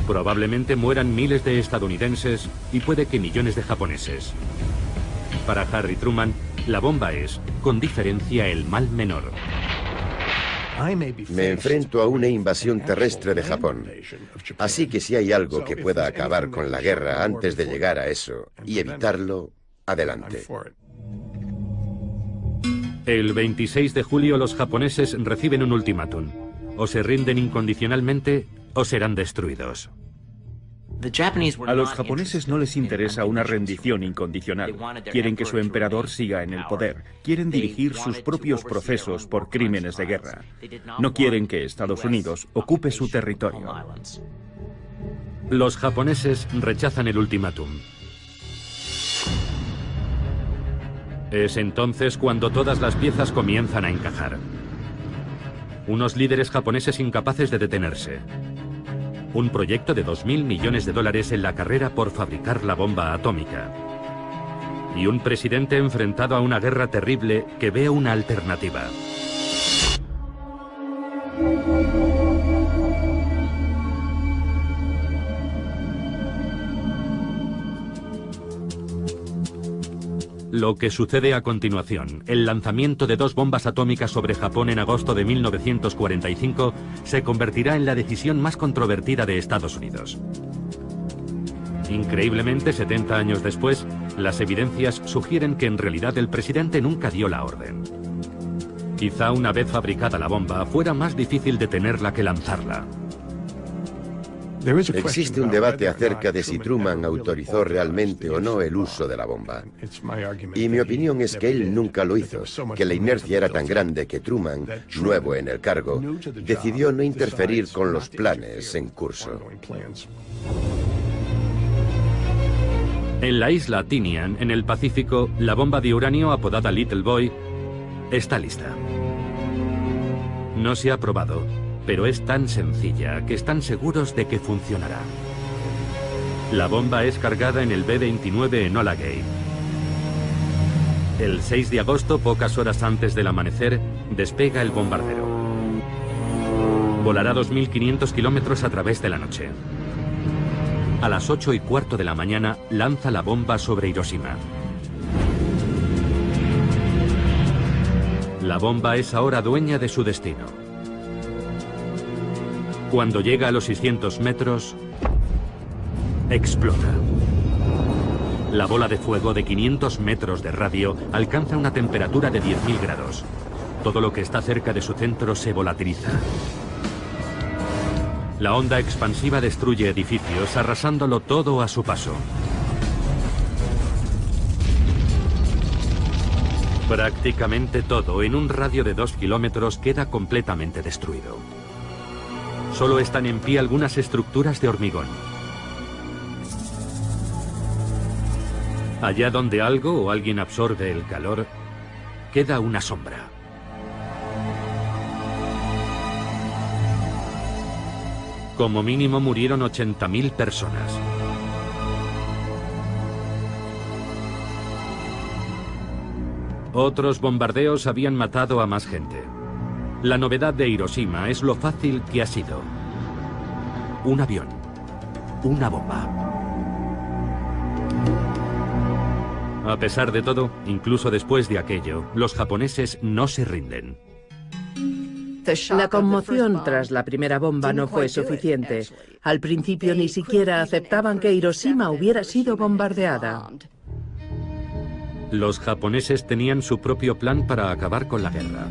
Probablemente mueran miles de estadounidenses y puede que millones de japoneses. Para Harry Truman, la bomba es, con diferencia, el mal menor. Me enfrento a una invasión terrestre de Japón. Así que si hay algo que pueda acabar con la guerra antes de llegar a eso y evitarlo, adelante. El 26 de julio los japoneses reciben un ultimátum. O se rinden incondicionalmente o serán destruidos. A los japoneses no les interesa una rendición incondicional. Quieren que su emperador siga en el poder. Quieren dirigir sus propios procesos por crímenes de guerra. No quieren que Estados Unidos ocupe su territorio. Los japoneses rechazan el ultimátum. Es entonces cuando todas las piezas comienzan a encajar. Unos líderes japoneses incapaces de detenerse. Un proyecto de $2.000 millones en la carrera por fabricar la bomba atómica. Y un presidente enfrentado a una guerra terrible que ve una alternativa. Lo que sucede a continuación, el lanzamiento de 2 bombas atómicas sobre Japón en agosto de 1945, se convertirá en la decisión más controvertida de Estados Unidos. Increíblemente, 70 años después, las evidencias sugieren que en realidad el presidente nunca dio la orden. Quizá una vez fabricada la bomba, fuera más difícil detenerla que lanzarla. Existe un debate acerca de si Truman autorizó realmente o no el uso de la bomba. Y mi opinión es que él nunca lo hizo, que la inercia era tan grande que Truman, nuevo en el cargo, decidió no interferir con los planes en curso. En la isla Tinian, en el Pacífico, la bomba de uranio apodada Little Boy está lista. No se ha probado, pero es tan sencilla que están seguros de que funcionará. La bomba es cargada en el B-29 Enola Gay. El 6 de agosto, pocas horas antes del amanecer, despega el bombardero. Volará 2.500 kilómetros a través de la noche. A las 8:15 de la mañana, lanza la bomba sobre Hiroshima. La bomba es ahora dueña de su destino. Cuando llega a los 600 metros, explota. La bola de fuego de 500 metros de radio alcanza una temperatura de 10.000 grados. Todo lo que está cerca de su centro se volatiliza. La onda expansiva destruye edificios, arrasándolo todo a su paso. Prácticamente todo, en un radio de 2 kilómetros, queda completamente destruido. Solo están en pie algunas estructuras de hormigón. Allá donde algo o alguien absorbe el calor, queda una sombra. Como mínimo murieron 80.000 personas. Otros bombardeos habían matado a más gente. La novedad de Hiroshima es lo fácil que ha sido. Un avión. Una bomba. A pesar de todo, incluso después de aquello, los japoneses no se rinden. La conmoción tras la primera bomba no fue suficiente. Al principio ni siquiera aceptaban que Hiroshima hubiera sido bombardeada. Los japoneses tenían su propio plan para acabar con la guerra.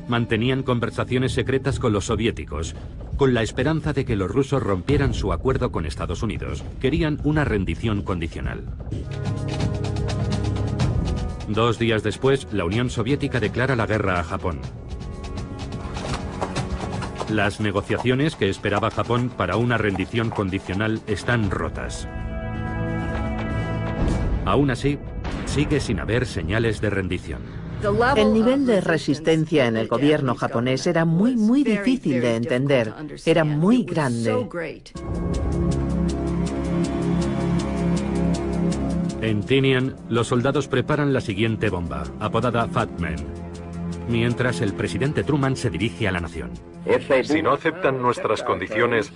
Mantenían conversaciones secretas con los soviéticos, con la esperanza de que los rusos rompieran su acuerdo con Estados Unidos. Querían una rendición condicional. 2 días después, la Unión Soviética declara la guerra a Japón. Las negociaciones que esperaba Japón para una rendición condicional están rotas. Aún así, sigue sin haber señales de rendición. El nivel de resistencia en el gobierno japonés era muy difícil de entender. Era muy grande. En Tinian, los soldados preparan la siguiente bomba, apodada Fat Man, mientras el presidente Truman se dirige a la nación. Si no aceptan nuestras condiciones,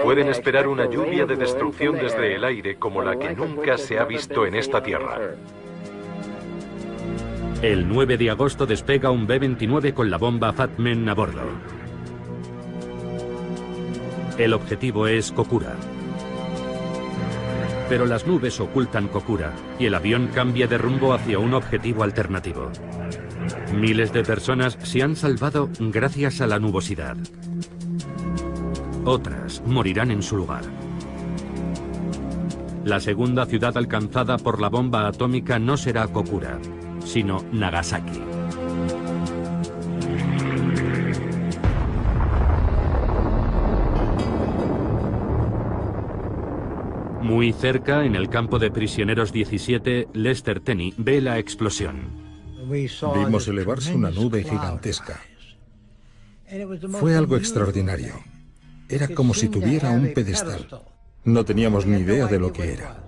pueden esperar una lluvia de destrucción desde el aire como la que nunca se ha visto en esta tierra. El 9 de agosto despega un B-29 con la bomba Fat Man a bordo. El objetivo es Kokura. Pero las nubes ocultan Kokura y el avión cambia de rumbo hacia un objetivo alternativo. Miles de personas se han salvado gracias a la nubosidad. Otras morirán en su lugar. La segunda ciudad alcanzada por la bomba atómica no será Kokura, sino Nagasaki. Muy cerca, en el campo de prisioneros 17, Lester Tenney ve la explosión. Vimos elevarse una nube gigantesca. Fue algo extraordinario. Era como si tuviera un pedestal. No teníamos ni idea de lo que era.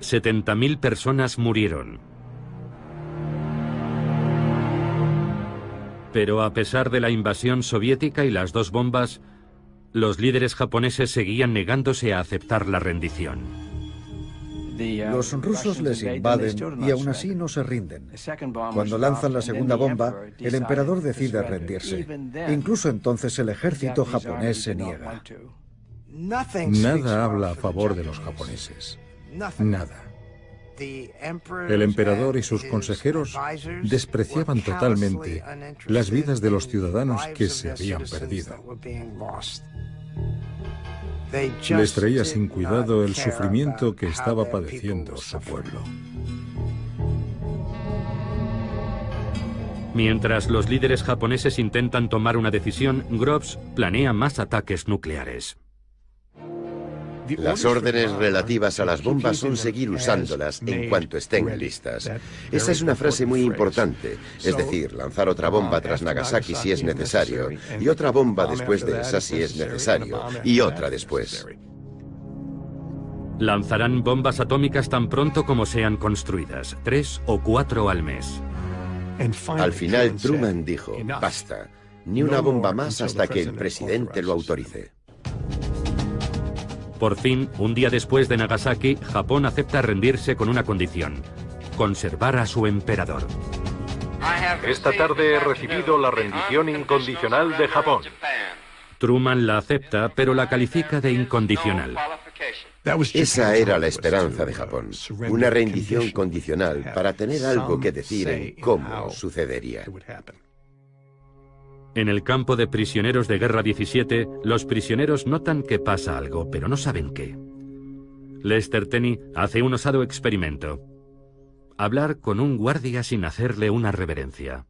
$70.000 personas murieron. Pero a pesar de la invasión soviética y las 2 bombas, los líderes japoneses seguían negándose a aceptar la rendición. Los rusos les invaden y aún así no se rinden. Cuando lanzan la segunda bomba, el emperador decide rendirse. Incluso entonces el ejército japonés se niega. Nada habla a favor de los japoneses. Nada. El emperador y sus consejeros despreciaban totalmente las vidas de los ciudadanos que se habían perdido. Les traía sin cuidado el sufrimiento que estaba padeciendo su pueblo. Mientras los líderes japoneses intentan tomar una decisión, Groves planea más ataques nucleares. Las órdenes relativas a las bombas son seguir usándolas en cuanto estén listas. Esa es una frase muy importante, es decir, lanzar otra bomba tras Nagasaki si es necesario, y otra bomba después de esa si es necesario, y otra después. Lanzarán bombas atómicas tan pronto como sean construidas, 3 o 4 al mes. Al final Truman dijo, basta, ni una bomba más hasta que el presidente lo autorice. Por fin, un día después de Nagasaki, Japón acepta rendirse con una condición: conservar a su emperador. Esta tarde he recibido la rendición incondicional de Japón. Truman la acepta, pero la califica de incondicional. Esa era la esperanza de Japón, una rendición condicional para tener algo que decir en cómo sucedería. En el campo de prisioneros de guerra 17, los prisioneros notan que pasa algo, pero no saben qué. Lester Tenney hace un osado experimento: hablar con un guardia sin hacerle una reverencia.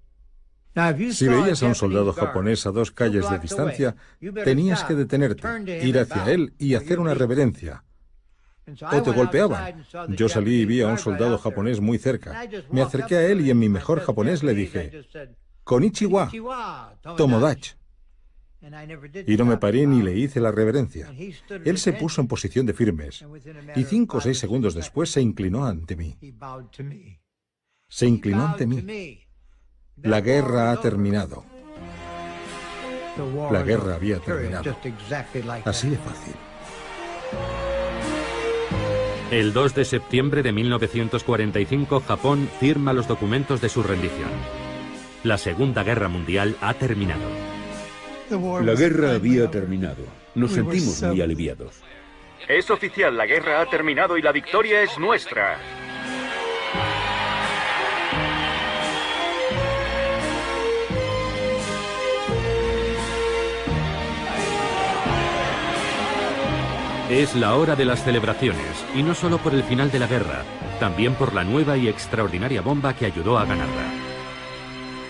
Si veías a un soldado japonés a 2 calles de distancia, tenías que detenerte, ir hacia él y hacer una reverencia. O te golpeaban. Yo salí y vi a un soldado japonés muy cerca. Me acerqué a él y en mi mejor japonés le dije: "Konnichiwa, Tomodachi". Y no me paré ni le hice la reverencia. Él se puso en posición de firmes y 5 o 6 segundos después se inclinó ante mí. Se inclinó ante mí. La guerra ha terminado. La guerra había terminado. Así de fácil. El 2 de septiembre de 1945, Japón firma los documentos de su rendición. La Segunda Guerra Mundial ha terminado. La guerra había terminado. Nos sentimos muy aliviados. Es oficial, la guerra ha terminado y la victoria es nuestra. Es la hora de las celebraciones, y no solo por el final de la guerra, también por la nueva y extraordinaria bomba que ayudó a ganarla.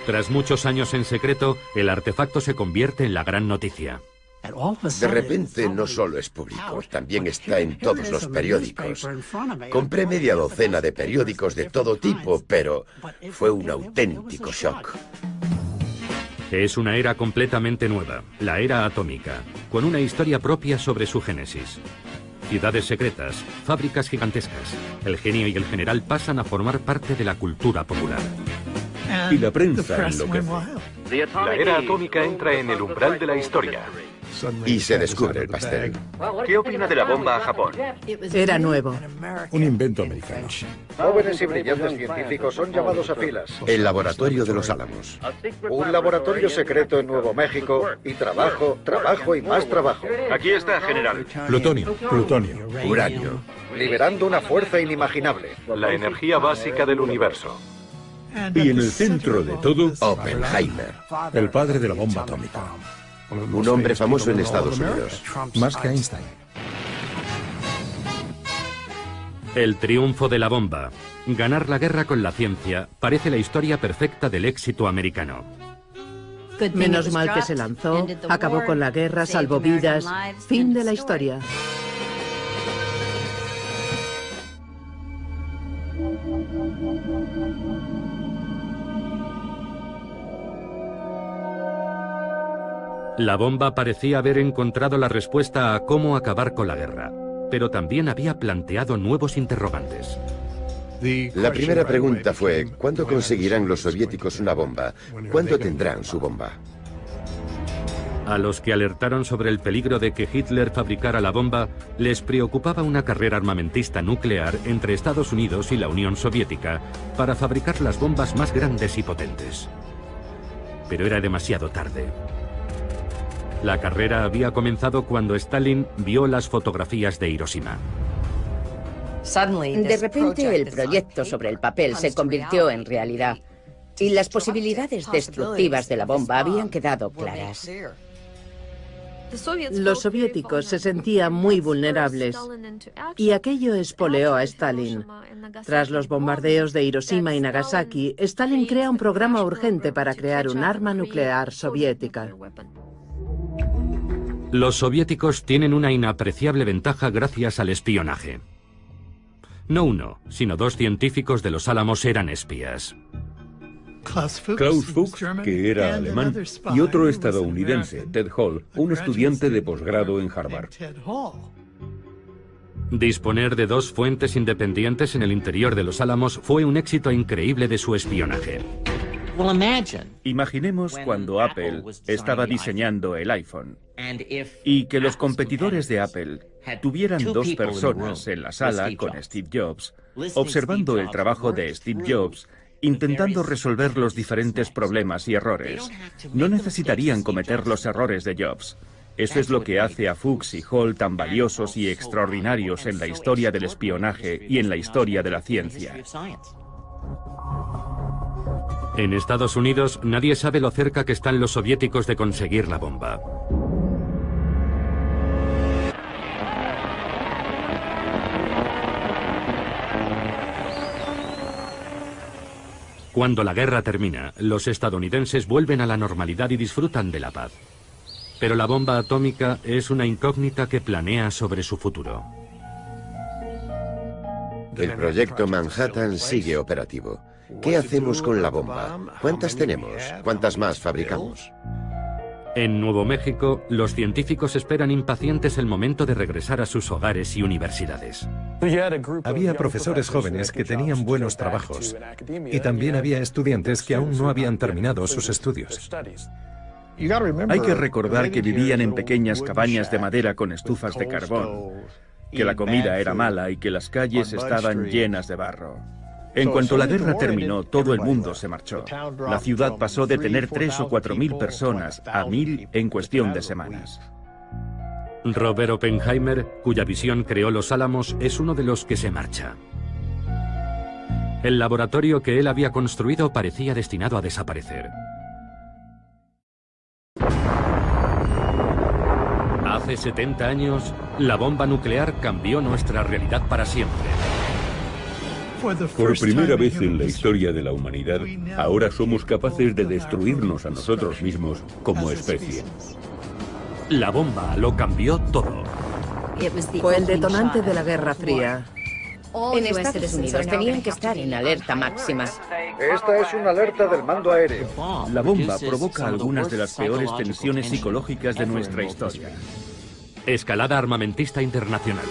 Tras muchos años en secreto, el artefacto se convierte en la gran noticia. De repente no solo es público, también está en todos los periódicos. Compré media docena de periódicos de todo tipo, pero fue un auténtico shock. Es una era completamente nueva, la era atómica, con una historia propia sobre su génesis. Ciudades secretas, fábricas gigantescas, el genio y el general pasan a formar parte de la cultura popular. Y la prensa enloquece. La era atómica entra en el umbral de la historia. Y se descubre el pastel. ¿Qué opina de la bomba a Japón? Era nuevo. Un invento americano. Jóvenes y brillantes científicos son llamados a filas. El laboratorio de los Álamos. Un laboratorio secreto en Nuevo México y trabajo, trabajo y más trabajo. Aquí está, general. Plutonio. Plutonio. Uranio. Liberando una fuerza inimaginable. La energía básica del universo. Y en el centro de todo, Oppenheimer. El padre de la bomba atómica. Un hombre famoso en Estados Unidos. Más que Einstein. El triunfo de la bomba. Ganar la guerra con la ciencia parece la historia perfecta del éxito americano. Menos mal que se lanzó, acabó con la guerra, salvó vidas. Fin de la historia. La bomba parecía haber encontrado la respuesta a cómo acabar con la guerra, pero también había planteado nuevos interrogantes. La primera pregunta fue, ¿cuándo conseguirán los soviéticos una bomba? ¿Cuándo tendrán su bomba? A los que alertaron sobre el peligro de que Hitler fabricara la bomba, les preocupaba una carrera armamentista nuclear entre Estados Unidos y la Unión Soviética para fabricar las bombas más grandes y potentes. Pero era demasiado tarde. La carrera había comenzado cuando Stalin vio las fotografías de Hiroshima. De repente el proyecto sobre el papel se convirtió en realidad y las posibilidades destructivas de la bomba habían quedado claras. Los soviéticos se sentían muy vulnerables y aquello espoleó a Stalin. Tras los bombardeos de Hiroshima y Nagasaki, Stalin crea un programa urgente para crear un arma nuclear soviética. Los soviéticos tienen una inapreciable ventaja gracias al espionaje. No uno, sino 2 científicos de los Álamos eran espías. Klaus Fuchs, que era alemán, y otro estadounidense, Ted Hall, un estudiante de posgrado en Harvard. Disponer de 2 fuentes independientes en el interior de los Álamos fue un éxito increíble de su espionaje. Imaginemos cuando Apple estaba diseñando el iPhone y que los competidores de Apple tuvieran dos personas en la sala con Steve Jobs, observando el trabajo de Steve Jobs, intentando resolver los diferentes problemas y errores. No necesitarían cometer los errores de Jobs. Eso es lo que hace a Fuchs y Hall tan valiosos y extraordinarios en la historia del espionaje y en la historia de la ciencia. En Estados Unidos, nadie sabe lo cerca que están los soviéticos de conseguir la bomba. Cuando la guerra termina, los estadounidenses vuelven a la normalidad y disfrutan de la paz. Pero la bomba atómica es una incógnita que planea sobre su futuro. El proyecto Manhattan sigue operativo. ¿Qué hacemos con la bomba? ¿Cuántas tenemos? ¿Cuántas más fabricamos? En Nuevo México, los científicos esperan impacientes el momento de regresar a sus hogares y universidades. Había profesores jóvenes que tenían buenos trabajos y también había estudiantes que aún no habían terminado sus estudios. Hay que recordar que vivían en pequeñas cabañas de madera con estufas de carbón, que la comida era mala y que las calles estaban llenas de barro. En cuanto la guerra terminó, todo el mundo se marchó. La ciudad pasó de tener 3.000 o 4.000 personas a 1.000 en cuestión de semanas. Robert Oppenheimer, cuya visión creó los Álamos, es uno de los que se marcha. El laboratorio que él había construido parecía destinado a desaparecer. Hace 70 años, la bomba nuclear cambió nuestra realidad para siempre. Por primera vez en la historia de la humanidad, ahora somos capaces de destruirnos a nosotros mismos como especie. La bomba lo cambió todo. Fue el detonante de la Guerra Fría. En Estados Unidos tenían que estar en alerta máxima. Esta es una alerta del mando aéreo. La bomba provoca algunas de las peores tensiones psicológicas de nuestra historia. Escalada armamentista internacional.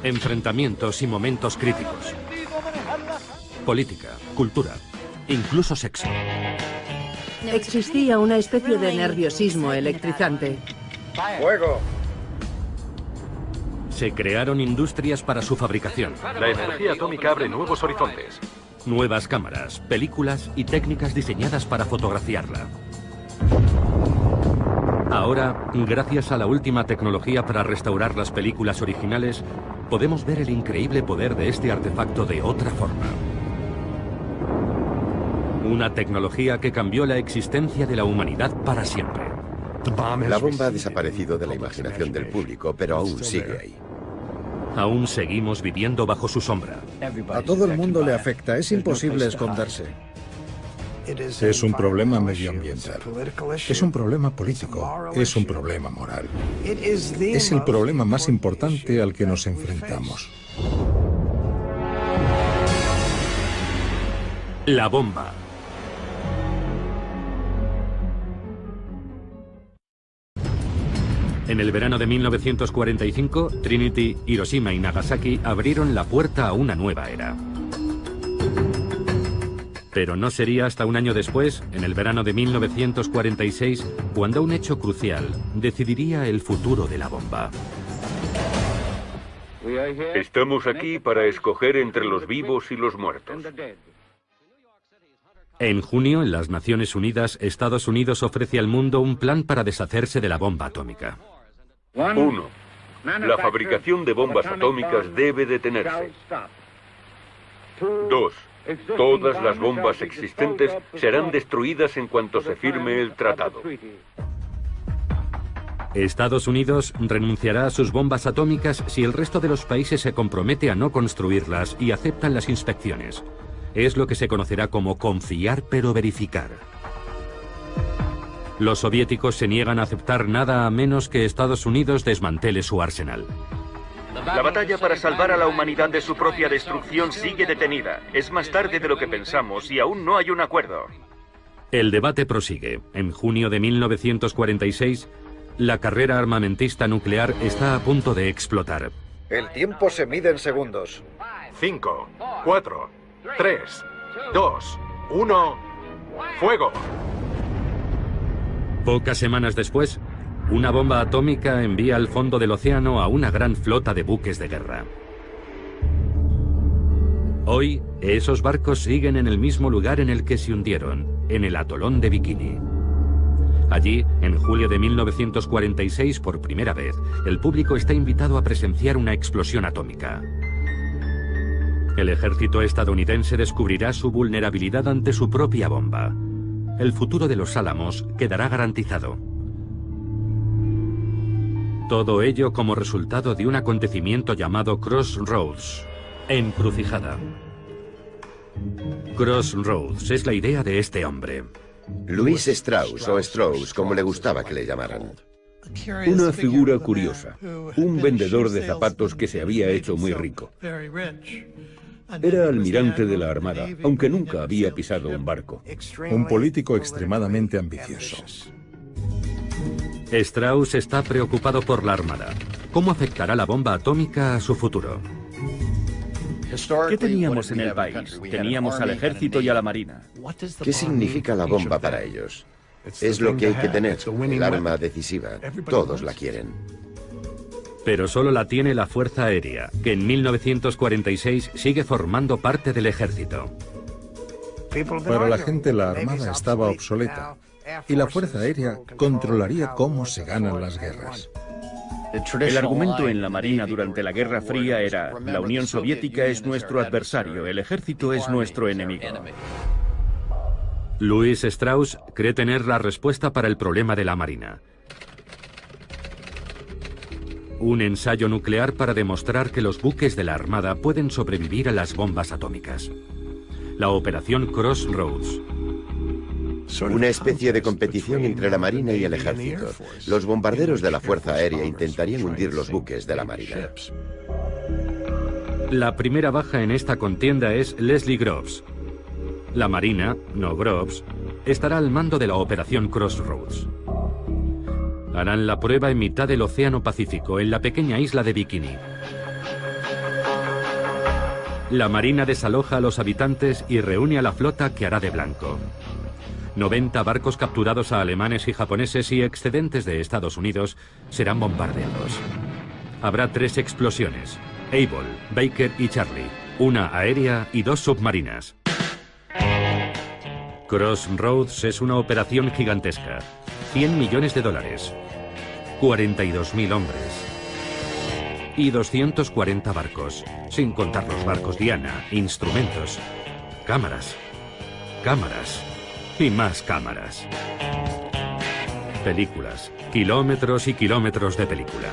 Enfrentamientos y momentos críticos. Política, cultura, incluso sexo. Existía una especie de nerviosismo electrizante. ¡Fuego! Se crearon industrias para su fabricación. La energía atómica abre nuevos horizontes. Nuevas cámaras, películas y técnicas diseñadas para fotografiarla. Ahora, gracias a la última tecnología para restaurar las películas originales, podemos ver el increíble poder de este artefacto de otra forma. Una tecnología que cambió la existencia de la humanidad para siempre. La bomba ha desaparecido de la imaginación del público, pero aún sigue ahí. Aún seguimos viviendo bajo su sombra. A todo el mundo le afecta, es imposible esconderse. Es un problema medioambiental, es un problema político, es un problema moral. Es el problema más importante al que nos enfrentamos. La bomba. En el verano de 1945, Trinity, Hiroshima y Nagasaki abrieron la puerta a una nueva era. Pero no sería hasta un año después, en el verano de 1946, cuando un hecho crucial decidiría el futuro de la bomba. Estamos aquí para escoger entre los vivos y los muertos. En junio, en las Naciones Unidas, Estados Unidos ofrece al mundo un plan para deshacerse de la bomba atómica. 1. La fabricación de bombas atómicas debe detenerse. 2. Todas las bombas existentes serán destruidas en cuanto se firme el tratado. Estados Unidos renunciará a sus bombas atómicas si el resto de los países se compromete a no construirlas y aceptan las inspecciones. Es lo que se conocerá como confiar pero verificar. Los soviéticos se niegan a aceptar nada a menos que Estados Unidos desmantele su arsenal. La batalla para salvar a la humanidad de su propia destrucción sigue detenida. Es más tarde de lo que pensamos y aún no hay un acuerdo. El debate prosigue. En junio de 1946, la carrera armamentista nuclear está a punto de explotar. El tiempo se mide en segundos. 5, 4, 3, 2, 1, ¡fuego! Pocas semanas después, Una bomba atómica envía al fondo del océano a una gran flota de buques de guerra. Hoy, esos barcos siguen en el mismo lugar en el que se hundieron, en el atolón de Bikini. Allí, en julio de 1946, por primera vez, el público está invitado a presenciar una explosión atómica. El ejército estadounidense descubrirá su vulnerabilidad ante su propia bomba. El futuro de los Álamos quedará garantizado. Todo ello como resultado de un acontecimiento llamado Crossroads, encrucijada. Crossroads es la idea de este hombre. Louis Strauss, o Strauss, como le gustaba que le llamaran. Una figura curiosa, un vendedor de zapatos que se había hecho muy rico. Era almirante de la Armada, aunque nunca había pisado un barco. Un político extremadamente ambicioso. Strauss está preocupado por la Armada. ¿Cómo afectará la bomba atómica a su futuro? ¿Qué teníamos en el país? Teníamos al ejército y a la marina. ¿Qué significa la bomba para ellos? Es lo que hay que tener, el arma decisiva. Todos la quieren. Pero solo la tiene la Fuerza Aérea, que en 1946 sigue formando parte del ejército. Para la gente la Armada estaba obsoleta y la Fuerza Aérea controlaría cómo se ganan las guerras. El argumento en la Marina durante la Guerra Fría era: la Unión Soviética es nuestro adversario, el ejército es nuestro enemigo. Louis Strauss cree tener la respuesta para el problema de la Marina. Un ensayo nuclear para demostrar que los buques de la Armada pueden sobrevivir a las bombas atómicas. La Operación Crossroads. Una especie de competición entre la Marina y el ejército. Los bombarderos de la Fuerza Aérea intentarían hundir los buques de la Marina. La primera baja en esta contienda es Leslie Groves. La Marina, no Groves, estará al mando de la Operación Crossroads. Harán la prueba en mitad del Océano Pacífico, en la pequeña isla de Bikini. La Marina desaloja a los habitantes y reúne a la flota que hará de blanco. 90 barcos capturados a alemanes y japoneses y excedentes de Estados Unidos serán bombardeados. Habrá 3 explosiones: Able, Baker y Charlie, una aérea y 2 submarinas. Crossroads es una operación gigantesca. $100 millones, 42.000 hombres y 240 barcos, sin contar los barcos Diana, instrumentos, cámaras, cámaras y más cámaras. Películas, kilómetros y kilómetros de película.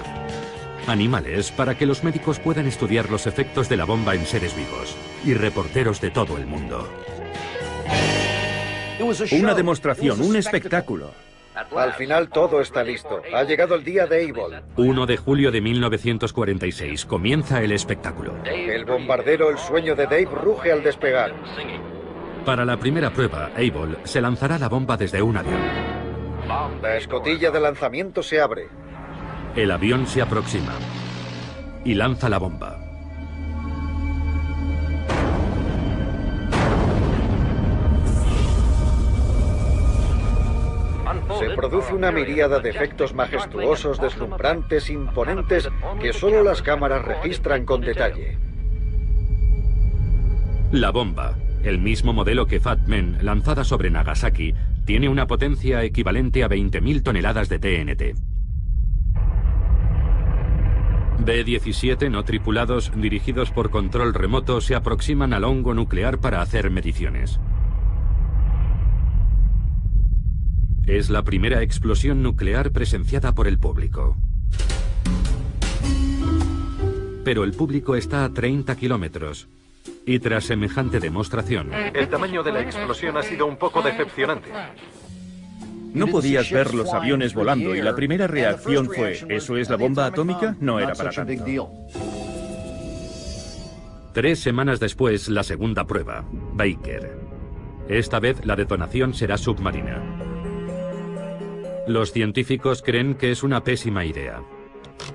Animales para que los médicos puedan estudiar los efectos de la bomba en seres vivos. Y reporteros de todo el mundo. Una demostración, un espectáculo. Al final todo está listo. Ha llegado el día de Able. 1 de julio de 1946. Comienza el espectáculo. El bombardero El Sueño de Dave ruge al despegar. Para la primera prueba, Able se lanzará la bomba desde un avión. La escotilla de lanzamiento se abre. El avión se aproxima y lanza la bomba. Se produce una miríada de efectos majestuosos, deslumbrantes, imponentes, que solo las cámaras registran con detalle. La bomba, el mismo modelo que Fat Man, lanzada sobre Nagasaki, tiene una potencia equivalente a 20.000 toneladas de TNT. B-17 no tripulados, dirigidos por control remoto, se aproximan al hongo nuclear para hacer mediciones. Es la primera explosión nuclear presenciada por el público. Pero el público está a 30 kilómetros. Y tras semejante demostración... El tamaño de la explosión ha sido un poco decepcionante. No podías ver los aviones volando y la primera reacción fue: ¿eso es la bomba atómica? No era para tanto. 3 semanas después, la segunda prueba, Baker. Esta vez la detonación será submarina. Los científicos creen que es una pésima idea.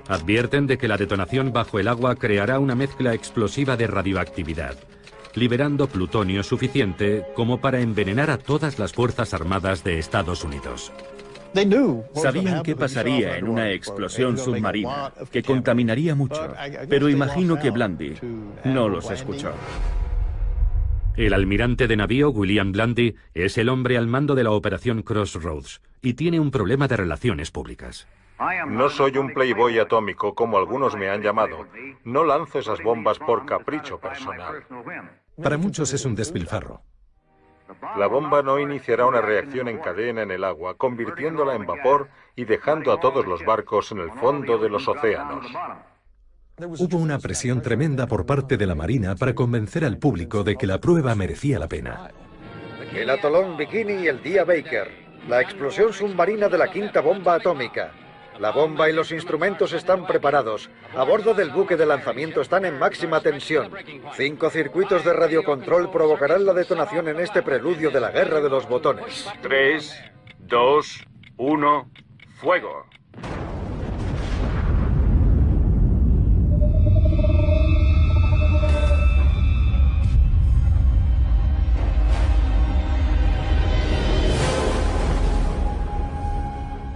Advierten de que la detonación bajo el agua creará una mezcla explosiva de radioactividad, liberando plutonio suficiente como para envenenar a todas las fuerzas armadas de Estados Unidos. Sabían qué pasaría en una explosión submarina, que contaminaría mucho, pero imagino que Blandy no los escuchó. El almirante de navío William Blandy es el hombre al mando de la operación Crossroads y tiene un problema de relaciones públicas. No soy un playboy atómico como algunos me han llamado. No lanzo esas bombas por capricho personal. Para muchos es un despilfarro. La bomba no iniciará una reacción en cadena en el agua, convirtiéndola en vapor y dejando a todos los barcos en el fondo de los océanos. Hubo una presión tremenda por parte de la Marina para convencer al público de que la prueba merecía la pena. El atolón Bikini y el día Baker. La explosión submarina de la quinta bomba atómica. La bomba y los instrumentos están preparados. A bordo del buque de lanzamiento están en máxima tensión. 5 circuitos de radiocontrol provocarán la detonación en este preludio de la guerra de los botones. 3, 2, 1, fuego.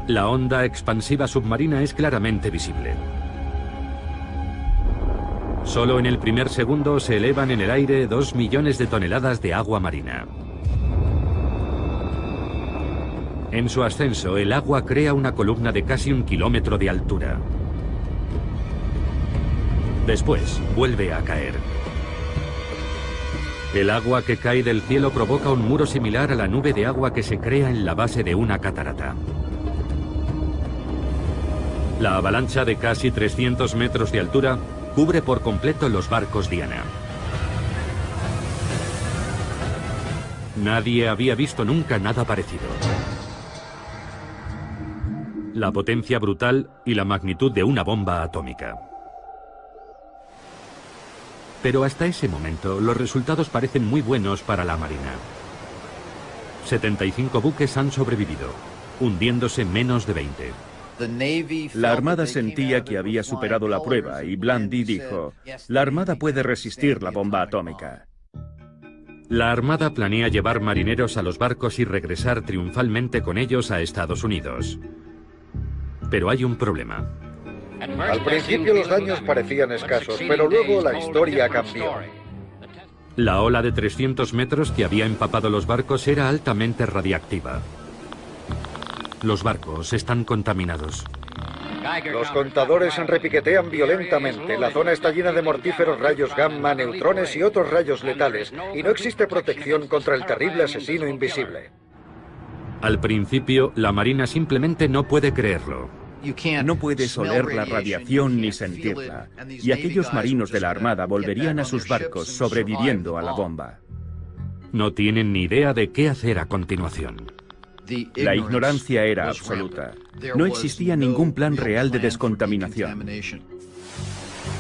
La onda expansiva submarina es claramente visible. Solo en el primer segundo se elevan en el aire 2 millones de toneladas de agua marina. En su ascenso, el agua crea una columna de casi 1 kilómetro de altura. Después, vuelve a caer. El agua que cae del cielo provoca un muro similar a la nube de agua que se crea en la base de una catarata. La avalancha de casi 300 metros de altura cubre por completo los barcos Diana. Nadie había visto nunca nada parecido. La potencia brutal y la magnitud de una bomba atómica. Pero hasta ese momento, los resultados parecen muy buenos para la Marina. 75 buques han sobrevivido, hundiéndose menos de 20. La Armada sentía que había superado la prueba y Blandy dijo, la Armada puede resistir la bomba atómica. La Armada planea llevar marineros a los barcos y regresar triunfalmente con ellos a Estados Unidos. Pero hay un problema. Al principio los daños parecían escasos, pero luego la historia cambió. La ola de 300 metros que había empapado los barcos era altamente radiactiva. Los barcos están contaminados. Los contadores repiquetean violentamente. La zona está llena de mortíferos rayos gamma, neutrones y otros rayos letales, y no existe protección contra el terrible asesino invisible. Al principio, la Marina simplemente no puede creerlo. No puedes oler la radiación ni sentirla, y aquellos marinos de la Armada volverían a sus barcos sobreviviendo a la bomba. No tienen ni idea de qué hacer a continuación. La ignorancia era absoluta. No existía ningún plan real de descontaminación.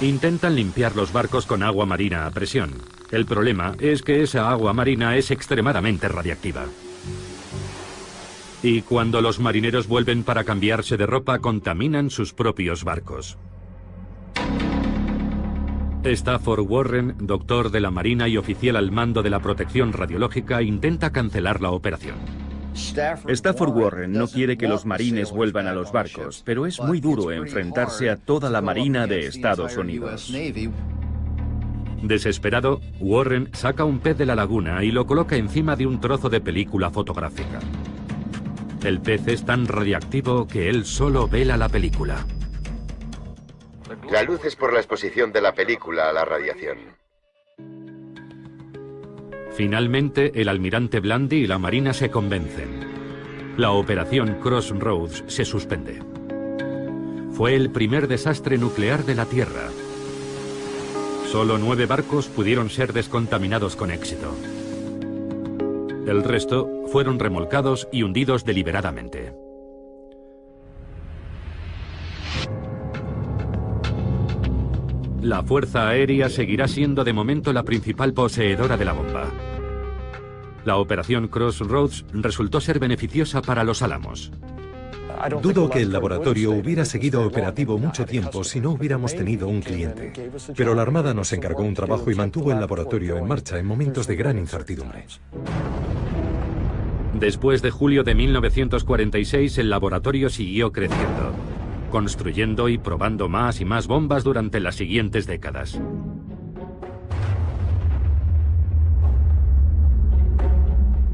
Intentan limpiar los barcos con agua marina a presión. El problema es que esa agua marina es extremadamente radiactiva. Y cuando los marineros vuelven para cambiarse de ropa, contaminan sus propios barcos. Stafford Warren, doctor de la Marina y oficial al mando de la protección radiológica, intenta cancelar la operación. Stafford Warren no quiere que los marines vuelvan a los barcos, pero es muy duro enfrentarse a toda la Marina de Estados Unidos. Desesperado, Warren saca un pez de la laguna y lo coloca encima de un trozo de película fotográfica. El pez es tan radiactivo que él solo vela la película. La luz es por la exposición de la película a la radiación. Finalmente, el almirante Blandy y la Marina se convencen. La operación Crossroads se suspende. Fue el primer desastre nuclear de la Tierra. Solo 9 barcos pudieron ser descontaminados con éxito. El resto fueron remolcados y hundidos deliberadamente. La Fuerza Aérea seguirá siendo de momento la principal poseedora de la bomba. La operación Crossroads resultó ser beneficiosa para los Álamos. Dudo que el laboratorio hubiera seguido operativo mucho tiempo si no hubiéramos tenido un cliente. Pero la Armada nos encargó un trabajo y mantuvo el laboratorio en marcha en momentos de gran incertidumbre. Después de julio de 1946, el laboratorio siguió creciendo, construyendo y probando más y más bombas durante las siguientes décadas.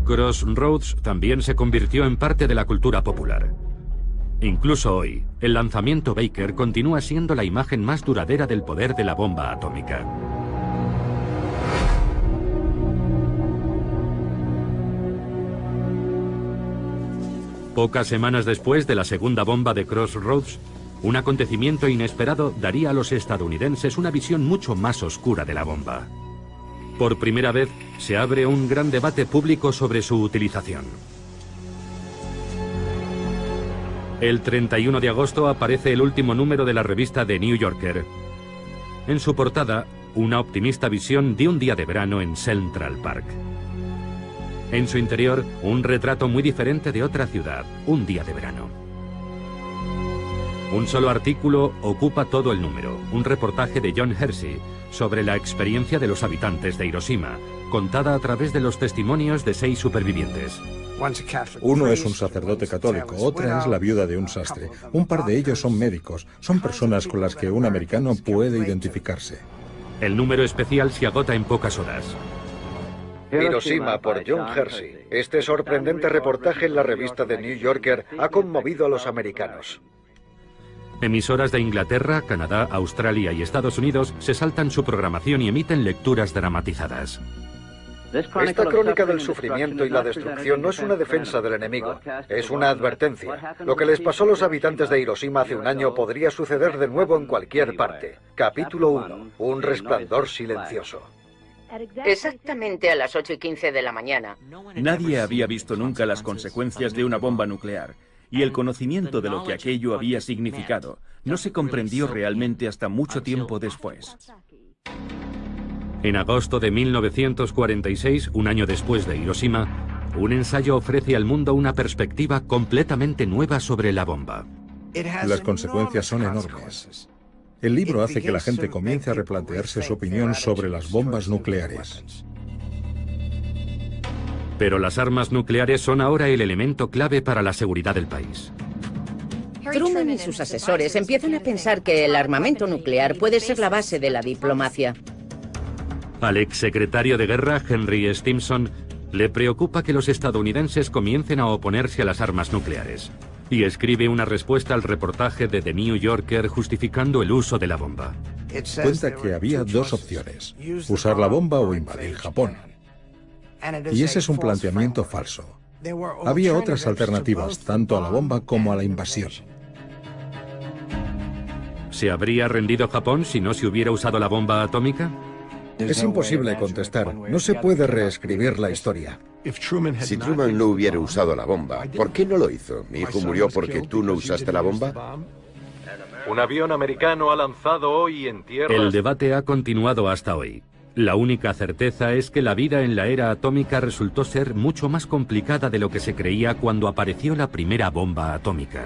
Crossroads también se convirtió en parte de la cultura popular. Incluso hoy, el lanzamiento Baker continúa siendo la imagen más duradera del poder de la bomba atómica. Pocas semanas después de la segunda bomba de Crossroads, un acontecimiento inesperado daría a los estadounidenses una visión mucho más oscura de la bomba. Por primera vez, se abre un gran debate público sobre su utilización. El 31 de agosto aparece el último número de la revista The New Yorker. En su portada, una optimista visión de un día de verano en Central Park. En su interior, un retrato muy diferente de otra ciudad, un día de verano. Un solo artículo ocupa todo el número, un reportaje de John Hersey sobre la experiencia de los habitantes de Hiroshima, contada a través de los testimonios de 6 supervivientes. Uno es un sacerdote católico, otra es la viuda de un sastre. Un par de ellos son médicos, son personas con las que un americano puede identificarse. El número especial se agota en pocas horas. Hiroshima por John Hersey. Este sorprendente reportaje en la revista The New Yorker ha conmovido a los americanos. Emisoras de Inglaterra, Canadá, Australia y Estados Unidos se saltan su programación y emiten lecturas dramatizadas. Esta crónica del sufrimiento y la destrucción no es una defensa del enemigo, es una advertencia. Lo que les pasó a los habitantes de Hiroshima hace un año podría suceder de nuevo en cualquier parte. Capítulo 1. Un resplandor silencioso. Exactamente a las 8:15 de la mañana. Nadie había visto nunca las consecuencias de una bomba nuclear, y el conocimiento de lo que aquello había significado no se comprendió realmente hasta mucho tiempo después. En agosto de 1946, un año después de Hiroshima, un ensayo ofrece al mundo una perspectiva completamente nueva sobre la bomba. Las consecuencias son enormes. El libro hace que la gente comience a replantearse su opinión sobre las bombas nucleares. Pero las armas nucleares son ahora el elemento clave para la seguridad del país. Truman y sus asesores empiezan a pensar que el armamento nuclear puede ser la base de la diplomacia. Al exsecretario de Guerra, Henry Stimson, le preocupa que los estadounidenses comiencen a oponerse a las armas nucleares. Y escribe una respuesta al reportaje de The New Yorker justificando el uso de la bomba. Cuenta que había dos opciones, usar la bomba o invadir Japón. Y ese es un planteamiento falso. Había otras alternativas, tanto a la bomba como a la invasión. ¿Se habría rendido Japón si no se hubiera usado la bomba atómica? Es imposible contestar. No se puede reescribir la historia. Si Truman no hubiera usado la bomba, ¿por qué no lo hizo? ¿Mi hijo murió porque tú no usaste la bomba? Un avión americano ha lanzado hoy en tierra. El debate ha continuado hasta hoy. La única certeza es que la vida en la era atómica resultó ser mucho más complicada de lo que se creía cuando apareció la primera bomba atómica.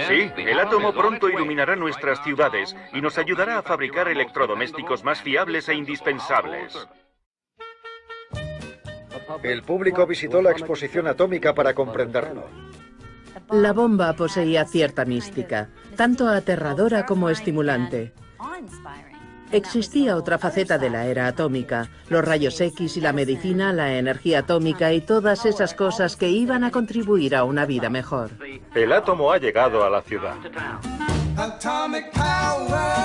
Sí, el átomo pronto iluminará nuestras ciudades y nos ayudará a fabricar electrodomésticos más fiables e indispensables. El público visitó la exposición atómica para comprenderlo. La bomba poseía cierta mística, tanto aterradora como estimulante. Existía otra faceta de la era atómica, los rayos X y la medicina, la energía atómica y todas esas cosas que iban a contribuir a una vida mejor. El átomo ha llegado a la ciudad. Atomic power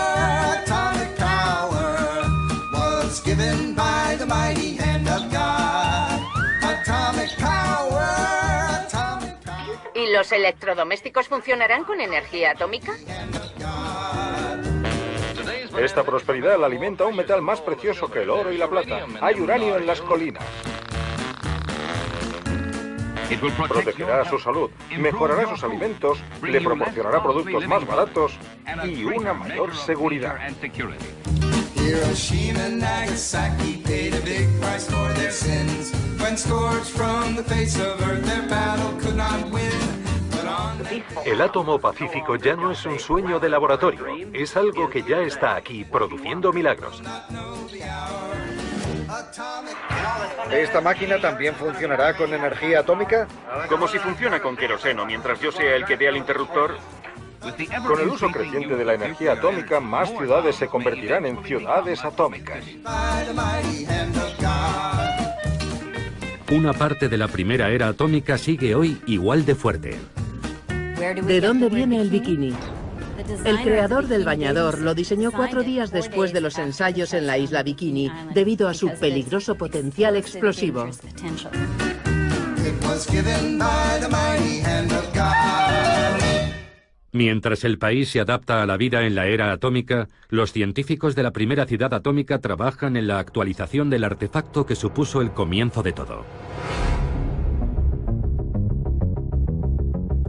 was given by the mighty hand of God. Atomic power, atomic power. ¿Y los electrodomésticos funcionarán con energía atómica? Esta prosperidad la alimenta un metal más precioso que el oro y la plata. Hay uranio en las colinas. Protegerá su salud, mejorará sus alimentos, le proporcionará productos más baratos y una mayor seguridad. Hiroshima and Nagasaki paid a big price for their sins. When scourged from the face of earth, their battle could not win. But on El átomo pacífico ya no es un sueño de laboratorio, es algo que ya está aquí, produciendo milagros. ¿Esta máquina también funcionará con energía atómica? Como si funciona con queroseno, mientras yo sea el que dé al interruptor. Con el uso creciente de la energía atómica, más ciudades se convertirán en ciudades atómicas. Una parte de la primera era atómica sigue hoy igual de fuerte. ¿De dónde viene el bikini? El creador del bañador lo diseñó 4 días después de los ensayos en la isla Bikini, debido a su peligroso potencial explosivo. Mientras el país se adapta a la vida en la era atómica, los científicos de la primera ciudad atómica trabajan en la actualización del artefacto que supuso el comienzo de todo.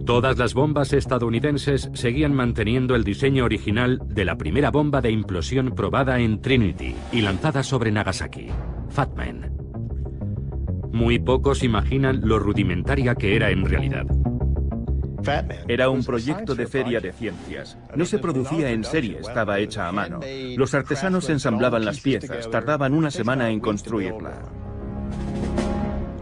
Todas las bombas estadounidenses seguían manteniendo el diseño original de la primera bomba de implosión probada en Trinity y lanzada sobre Nagasaki, Fat Man. Muy pocos imaginan lo rudimentaria que era en realidad. Era un proyecto de feria de ciencias. No se producía en serie, estaba hecha a mano. Los artesanos ensamblaban las piezas, tardaban una semana en construirla.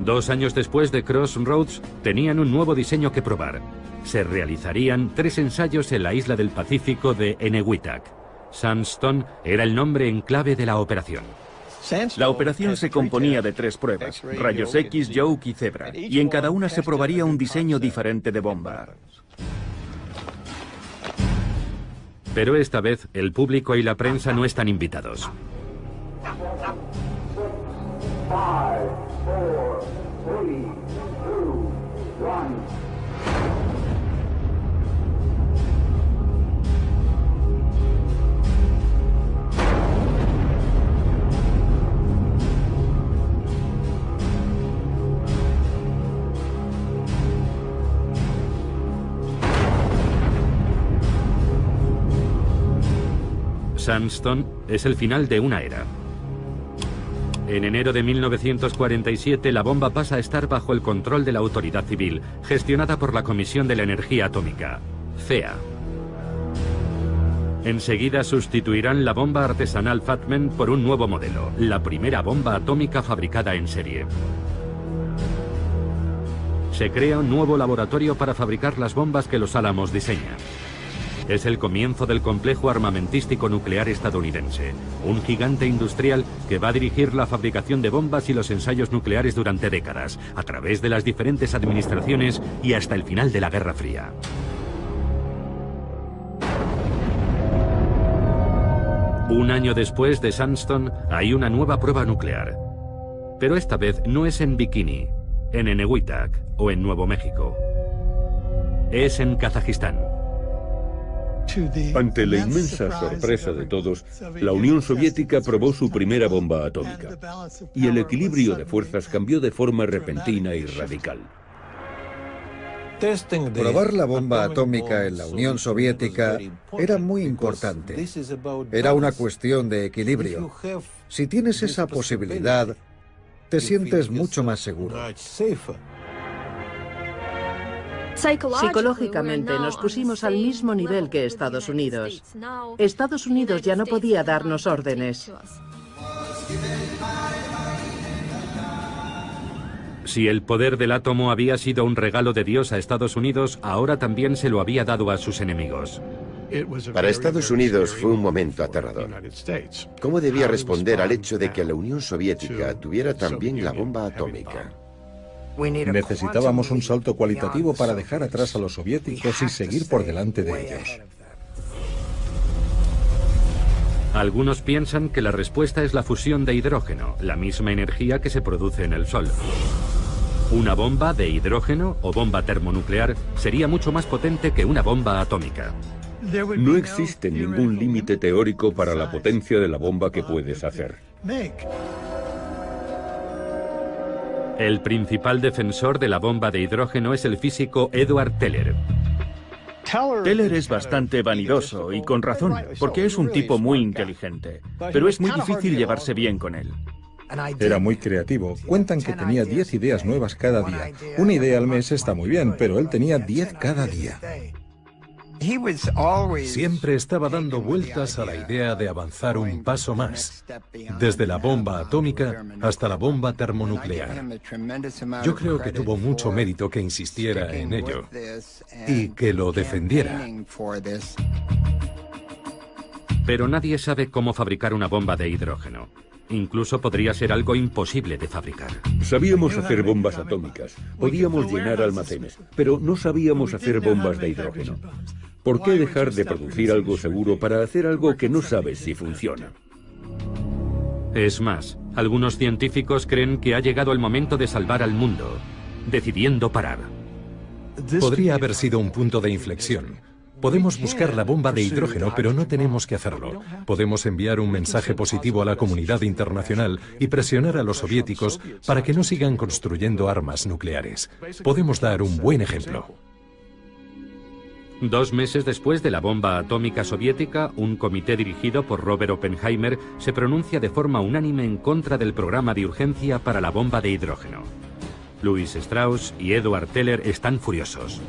2 años después de Crossroads, tenían un nuevo diseño que probar. Se realizarían 3 ensayos en la isla del Pacífico de Enewetak. Sandstone era el nombre en clave de la operación. La operación se componía de 3 pruebas, rayos X, Yoke y Zebra, y en cada una se probaría un diseño diferente de bomba. Pero esta vez el público y la prensa no están invitados. 5, 4, 3, 2, 1. Sandstone es el final de una era. En enero de 1947, la bomba pasa a estar bajo el control de la autoridad civil, gestionada por la Comisión de la Energía Atómica, CEA. Enseguida sustituirán la bomba artesanal Fat Man por un nuevo modelo, la primera bomba atómica fabricada en serie. Se crea un nuevo laboratorio para fabricar las bombas que los Álamos diseñan. Es el comienzo del complejo armamentístico nuclear estadounidense, un gigante industrial que va a dirigir la fabricación de bombas y los ensayos nucleares durante décadas, a través de las diferentes administraciones y hasta el final de la Guerra Fría. Un año después de Sandstone hay una nueva prueba nuclear. Pero esta vez no es en Bikini, en Enewetak o en Nuevo México. Es en Kazajistán. Ante la inmensa sorpresa de todos, la Unión Soviética probó su primera bomba atómica, y el equilibrio de fuerzas cambió de forma repentina y radical. Probar la bomba atómica en la Unión Soviética era muy importante. Era una cuestión de equilibrio. Si tienes esa posibilidad, te sientes mucho más seguro. Psicológicamente nos pusimos al mismo nivel que Estados Unidos. Estados Unidos ya no podía darnos órdenes. Si el poder del átomo había sido un regalo de Dios a Estados Unidos, ahora también se lo había dado a sus enemigos. Para Estados Unidos fue un momento aterrador. ¿Cómo debía responder al hecho de que la Unión Soviética tuviera también la bomba atómica? Necesitábamos un salto cualitativo para dejar atrás a los soviéticos y seguir por delante de ellos. Algunos piensan que la respuesta es la fusión de hidrógeno, la misma energía que se produce en el Sol. Una bomba de hidrógeno o bomba termonuclear sería mucho más potente que una bomba atómica. No existe ningún límite teórico para la potencia de la bomba que puedes hacer. El principal defensor de la bomba de hidrógeno es el físico Edward Teller. Teller es bastante vanidoso y con razón, porque es un tipo muy inteligente, pero es muy difícil llevarse bien con él. Era muy creativo. Cuentan que tenía 10 ideas nuevas cada día. Una idea al mes está muy bien, pero él tenía 10 cada día. Siempre estaba dando vueltas a la idea de avanzar un paso más, desde la bomba atómica hasta la bomba termonuclear. Yo creo que tuvo mucho mérito que insistiera en ello y que lo defendiera. Pero nadie sabe cómo fabricar una bomba de hidrógeno. Incluso podría ser algo imposible de fabricar. Sabíamos hacer bombas atómicas, podíamos llenar almacenes, pero no sabíamos hacer bombas de hidrógeno. ¿Por qué dejar de producir algo seguro para hacer algo que no sabes si funciona? Es más, algunos científicos creen que ha llegado el momento de salvar al mundo, decidiendo parar. Podría haber sido un punto de inflexión. Podemos buscar la bomba de hidrógeno, pero no tenemos que hacerlo. Podemos enviar un mensaje positivo a la comunidad internacional y presionar a los soviéticos para que no sigan construyendo armas nucleares. Podemos dar un buen ejemplo. 2 meses después de la bomba atómica soviética, un comité dirigido por Robert Oppenheimer se pronuncia de forma unánime en contra del programa de urgencia para la bomba de hidrógeno. Louis Strauss y Edward Teller están furiosos.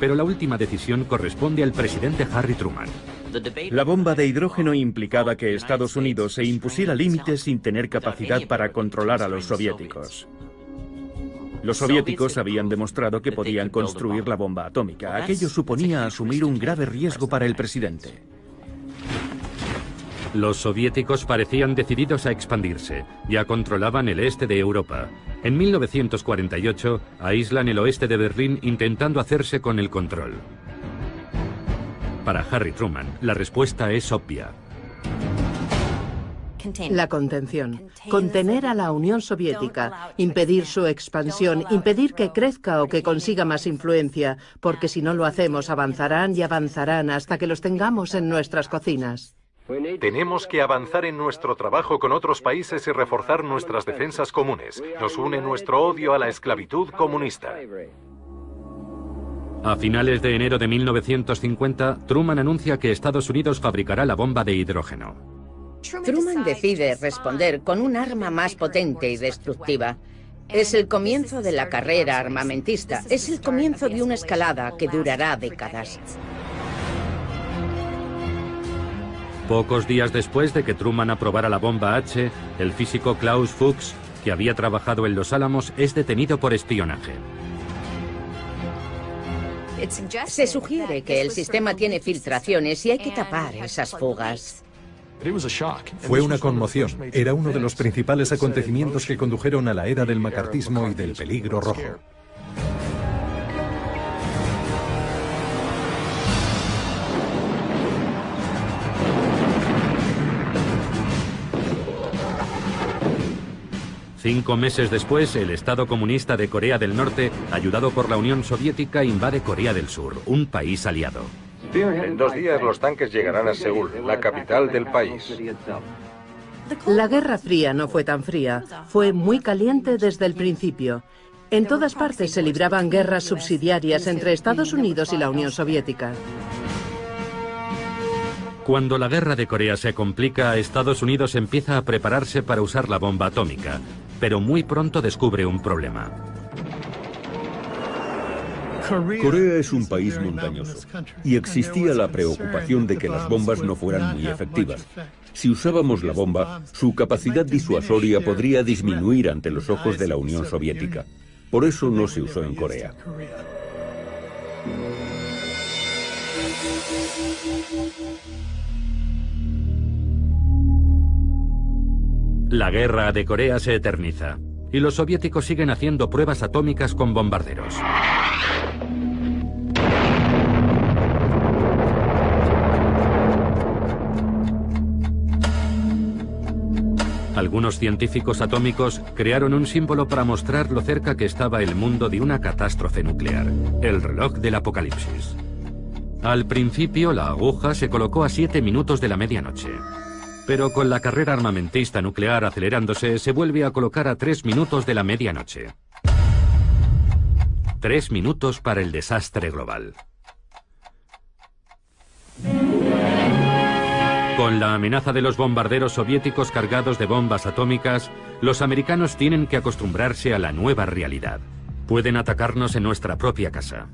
Pero la última decisión corresponde al presidente Harry Truman. La bomba de hidrógeno implicaba que Estados Unidos se impusiera límites sin tener capacidad para controlar a los soviéticos. Los soviéticos habían demostrado que podían construir la bomba atómica. Aquello suponía asumir un grave riesgo para el presidente. Los soviéticos parecían decididos a expandirse. Ya controlaban el este de Europa. En 1948 aíslan el oeste de Berlín intentando hacerse con el control. Para Harry Truman, la respuesta es obvia. La contención. Contener a la Unión Soviética, impedir su expansión, impedir que crezca o que consiga más influencia, porque si no lo hacemos avanzarán y avanzarán hasta que los tengamos en nuestras cocinas. Tenemos que avanzar en nuestro trabajo con otros países y reforzar nuestras defensas comunes. Nos une nuestro odio a la esclavitud comunista. A finales de enero de 1950, Truman anuncia que Estados Unidos fabricará la bomba de hidrógeno. Truman decide responder con un arma más potente y destructiva. Es el comienzo de la carrera armamentista. Es el comienzo de una escalada que durará décadas. Pocos días después de que Truman aprobara la bomba H, el físico Klaus Fuchs, que había trabajado en Los Álamos, es detenido por espionaje. Se sugiere que el sistema tiene filtraciones y hay que tapar esas fugas. Fue una conmoción. Era uno de los principales acontecimientos que condujeron a la era del macartismo y del peligro rojo. Cinco meses después, el Estado comunista de Corea del Norte, ayudado por la Unión Soviética, invade Corea del Sur, un país aliado. En 2 días los tanques llegarán a Seúl, la capital del país. La Guerra Fría no fue tan fría, fue muy caliente desde el principio. En todas partes se libraban guerras subsidiarias entre Estados Unidos y la Unión Soviética. Cuando la guerra de Corea se complica, Estados Unidos empieza a prepararse para usar la bomba atómica, pero muy pronto descubre un problema. Corea es un país montañoso y existía la preocupación de que las bombas no fueran muy efectivas. Si usábamos la bomba, su capacidad disuasoria podría disminuir ante los ojos de la Unión Soviética. Por eso no se usó en Corea. La guerra de Corea se eterniza y los soviéticos siguen haciendo pruebas atómicas con bombarderos. Algunos científicos atómicos crearon un símbolo para mostrar lo cerca que estaba el mundo de una catástrofe nuclear, el reloj del apocalipsis. Al principio, la aguja se colocó a 7 minutos de la medianoche. Pero con la carrera armamentista nuclear acelerándose, se vuelve a colocar a 3 minutos de la medianoche. 3 minutos para el desastre global. Con la amenaza de los bombarderos soviéticos cargados de bombas atómicas, los americanos tienen que acostumbrarse a la nueva realidad. Pueden atacarnos en nuestra propia casa.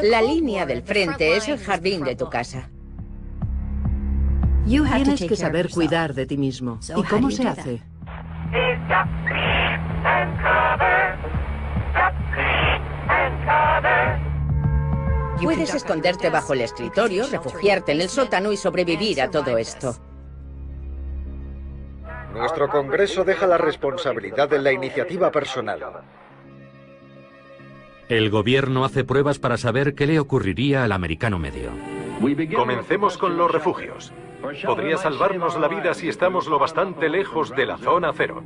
La línea del frente es el jardín de tu casa. Tienes que saber cuidar de ti mismo. ¿Y cómo se hace? Puedes esconderte bajo el escritorio, refugiarte en el sótano y sobrevivir a todo esto. Nuestro Congreso deja la responsabilidad en la iniciativa personal. El gobierno hace pruebas para saber qué le ocurriría al americano medio. Comencemos con los refugios. Podría salvarnos la vida si estamos lo bastante lejos de la zona cero.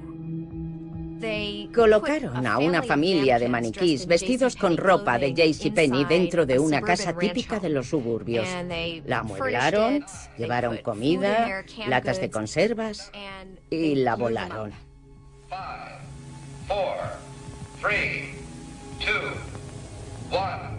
Colocaron a una familia de maniquís vestidos con ropa de JCPenney dentro de una casa típica de los suburbios. La amueblaron, llevaron comida, latas de conservas y la volaron. 5, 4, 3, 2, 1.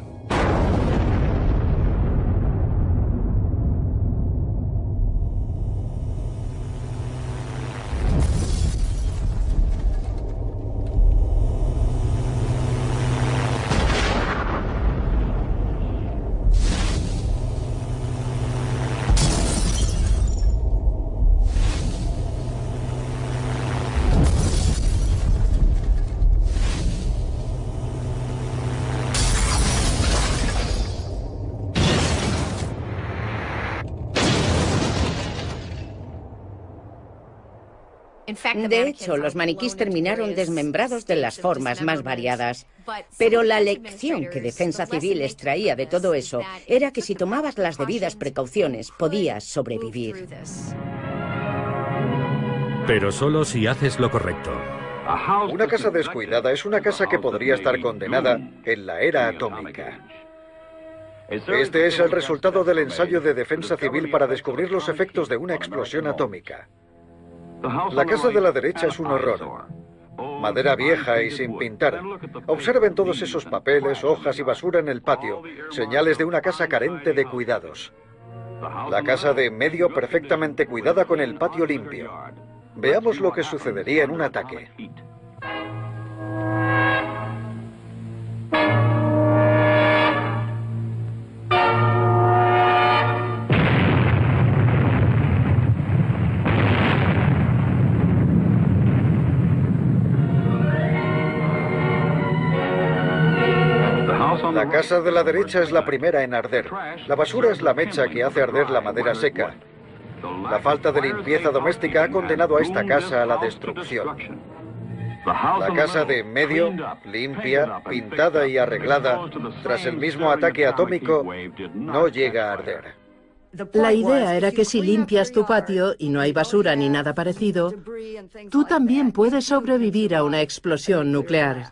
De hecho, los maniquís terminaron desmembrados de las formas más variadas. Pero la lección que Defensa Civil extraía de todo eso era que si tomabas las debidas precauciones, podías sobrevivir. Pero solo si haces lo correcto. Una casa descuidada es una casa que podría estar condenada en la era atómica. Este es el resultado del ensayo de Defensa Civil para descubrir los efectos de una explosión atómica. La casa de la derecha es un horror. Madera vieja y sin pintar. Observen todos esos papeles, hojas y basura en el patio, señales de una casa carente de cuidados. La casa de en medio perfectamente cuidada con el patio limpio. Veamos lo que sucedería en un ataque. La casa de la derecha es la primera en arder. La basura es la mecha que hace arder la madera seca. La falta de limpieza doméstica ha condenado a esta casa a la destrucción. La casa de en medio, limpia, pintada y arreglada, tras el mismo ataque atómico, no llega a arder. La idea era que si limpias tu patio y no hay basura ni nada parecido, tú también puedes sobrevivir a una explosión nuclear.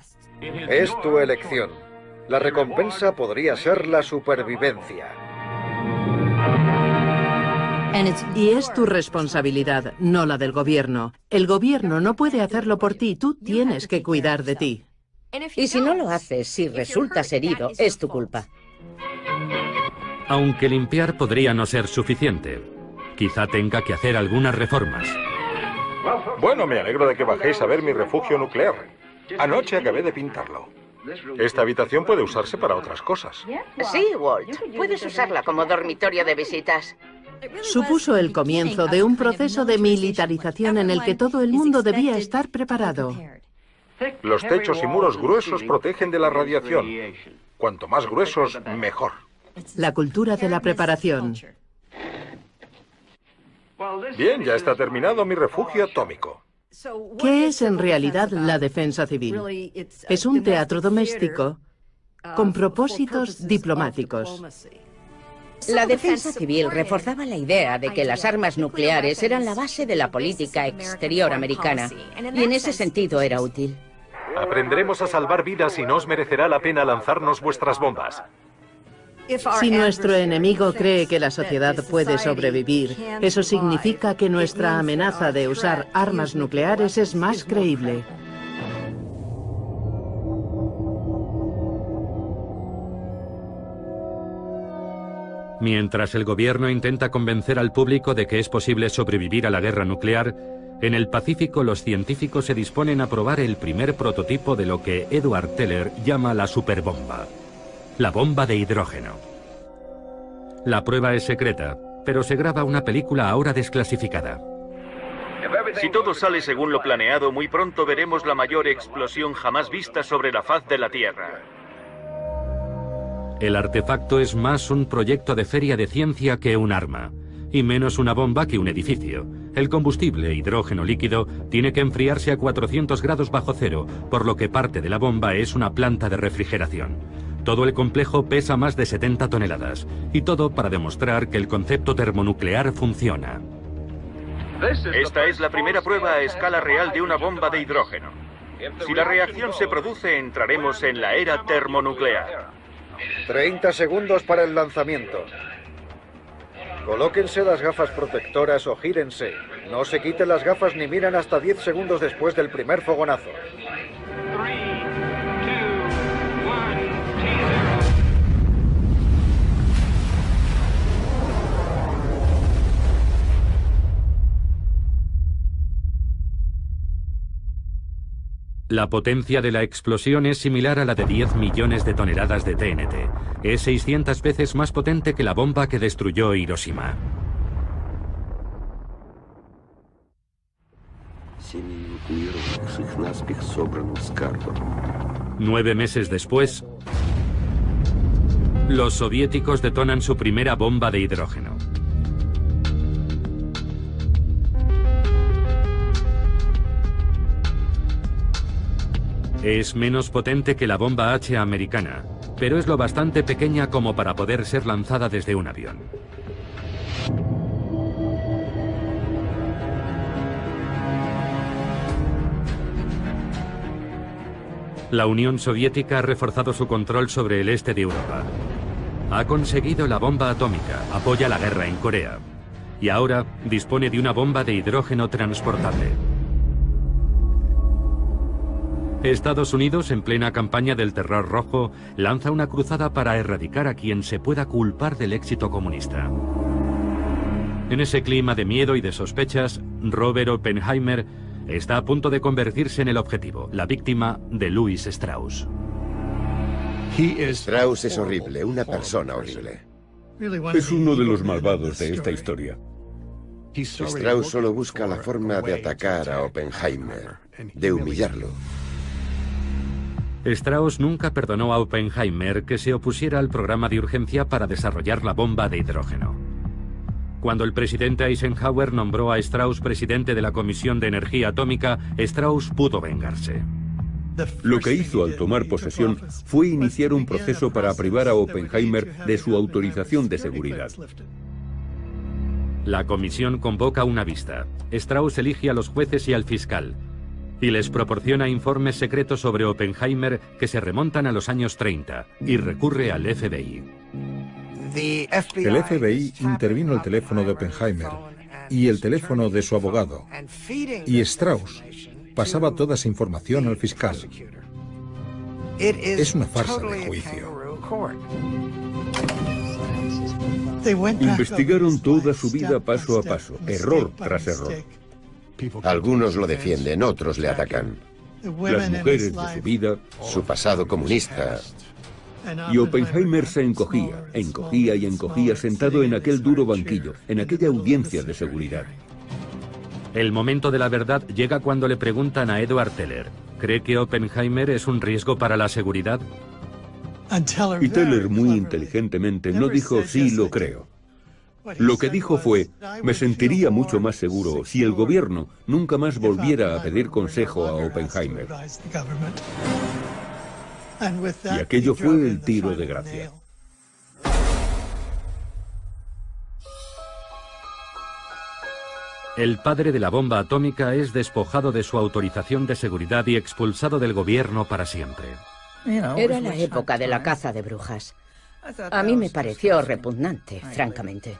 Es tu elección. La recompensa podría ser la supervivencia. Y es tu responsabilidad, no la del gobierno. El gobierno no puede hacerlo por ti, tú tienes que cuidar de ti. Y si no lo haces, si resultas herido, es tu culpa. Aunque limpiar podría no ser suficiente. Quizá tenga que hacer algunas reformas. Bueno, me alegro de que bajéis a ver mi refugio nuclear. Anoche acabé de pintarlo. Esta habitación puede usarse para otras cosas. Sí, Walt. Puedes usarla como dormitorio de visitas. Supuso el comienzo de un proceso de militarización en el que todo el mundo debía estar preparado. Los techos y muros gruesos protegen de la radiación. Cuanto más gruesos, mejor. La cultura de la preparación. Bien, ya está terminado mi refugio atómico. ¿Qué es en realidad la defensa civil? Es un teatro doméstico con propósitos diplomáticos. La defensa civil reforzaba la idea de que las armas nucleares eran la base de la política exterior americana, y en ese sentido era útil. Aprenderemos a salvar vidas y no os merecerá la pena lanzarnos vuestras bombas. Si nuestro enemigo cree que la sociedad puede sobrevivir, eso significa que nuestra amenaza de usar armas nucleares es más creíble. Mientras el gobierno intenta convencer al público de que es posible sobrevivir a la guerra nuclear, en el Pacífico los científicos se disponen a probar el primer prototipo de lo que Edward Teller llama la superbomba, la bomba de hidrógeno. La prueba es secreta, pero se graba una película ahora desclasificada. Si todo sale según lo planeado, muy pronto veremos la mayor explosión jamás vista sobre la faz de la Tierra. El artefacto es más un proyecto de feria de ciencia que un arma, y menos una bomba que un edificio. El combustible, hidrógeno líquido, tiene que enfriarse a 400 grados bajo cero, por lo que parte de la bomba es una planta de refrigeración. Todo el complejo pesa más de 70 toneladas, y todo para demostrar que el concepto termonuclear funciona. Esta es la primera prueba a escala real de una bomba de hidrógeno. Si la reacción se produce, entraremos en la era termonuclear. 30 segundos para el lanzamiento. Colóquense las gafas protectoras o gírense. No se quiten las gafas ni miren hasta 10 segundos después del primer fogonazo. La potencia de la explosión es similar a la de 10 millones de toneladas de TNT. Es 600 veces más potente que la bomba que destruyó Hiroshima. Nueve meses después, los soviéticos detonan su primera bomba de hidrógeno. Es menos potente que la bomba H americana, pero es lo bastante pequeña como para poder ser lanzada desde un avión. La Unión Soviética ha reforzado su control sobre el este de Europa. Ha conseguido la bomba atómica, apoya la guerra en Corea. Y ahora dispone de una bomba de hidrógeno transportable. Estados Unidos, en plena campaña del Terror Rojo, lanza una cruzada para erradicar a quien se pueda culpar del éxito comunista. En ese clima de miedo y de sospechas, Robert Oppenheimer está a punto de convertirse en el objetivo, la víctima de Louis Strauss. Strauss es horrible, una persona horrible. Es uno de los malvados de esta historia. Strauss solo busca la forma de atacar a Oppenheimer, de humillarlo. Strauss nunca perdonó a Oppenheimer que se opusiera al programa de urgencia para desarrollar la bomba de hidrógeno. Cuando el presidente Eisenhower nombró a Strauss presidente de la Comisión de Energía Atómica, Strauss pudo vengarse. Lo que hizo al tomar posesión fue iniciar un proceso para privar a Oppenheimer de su autorización de seguridad. La comisión convoca una vista. Strauss elige a los jueces y al fiscal, y les proporciona informes secretos sobre Oppenheimer que se remontan a los años 30, y recurre al FBI. El FBI intervino el teléfono de Oppenheimer y el teléfono de su abogado, y Strauss pasaba toda esa información al fiscal. Es una farsa de juicio. Investigaron toda su vida paso a paso, error tras error. Algunos lo defienden, otros le atacan. Las mujeres de su vida, su pasado comunista. Y Oppenheimer se encogía, encogía y encogía sentado en aquel duro banquillo, en aquella audiencia de seguridad. El momento de la verdad llega cuando le preguntan a Edward Teller, ¿cree que Oppenheimer es un riesgo para la seguridad? Y Teller, muy inteligentemente, no dijo sí, lo creo. Lo que dijo fue, me sentiría mucho más seguro si el gobierno nunca más volviera a pedir consejo a Oppenheimer. Y aquello fue el tiro de gracia. El padre de la bomba atómica es despojado de su autorización de seguridad y expulsado del gobierno para siempre. Era la época de la caza de brujas. A mí me pareció repugnante, francamente.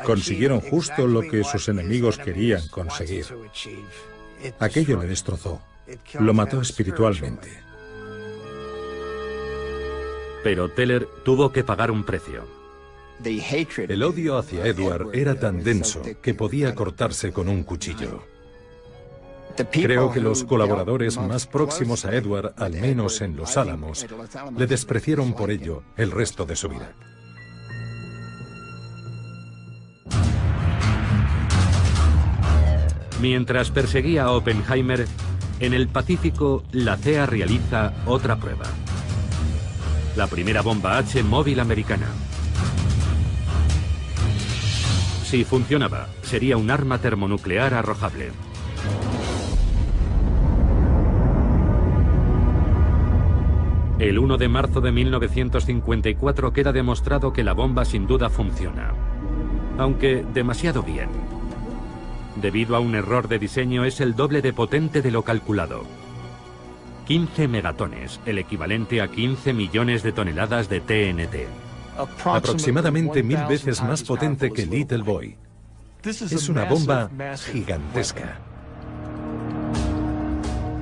Consiguieron justo lo que sus enemigos querían conseguir. Aquello le destrozó, lo mató espiritualmente. Pero Teller tuvo que pagar un precio. El odio hacia Edward era tan denso que podía cortarse con un cuchillo. Creo que los colaboradores más próximos a Edward, al menos en Los Álamos, le despreciaron por ello el resto de su vida. Mientras perseguía a Oppenheimer, en el Pacífico, la CIA realiza otra prueba. La primera bomba H móvil americana. Si funcionaba, sería un arma termonuclear arrojable. El 1 de marzo de 1954 queda demostrado que la bomba sin duda funciona, aunque demasiado bien. Debido a un error de diseño, es el doble de potente de lo calculado. 15 megatones, el equivalente a 15 millones de toneladas de TNT. Aproximadamente 1000 veces más potente que Little Boy. Es una bomba gigantesca.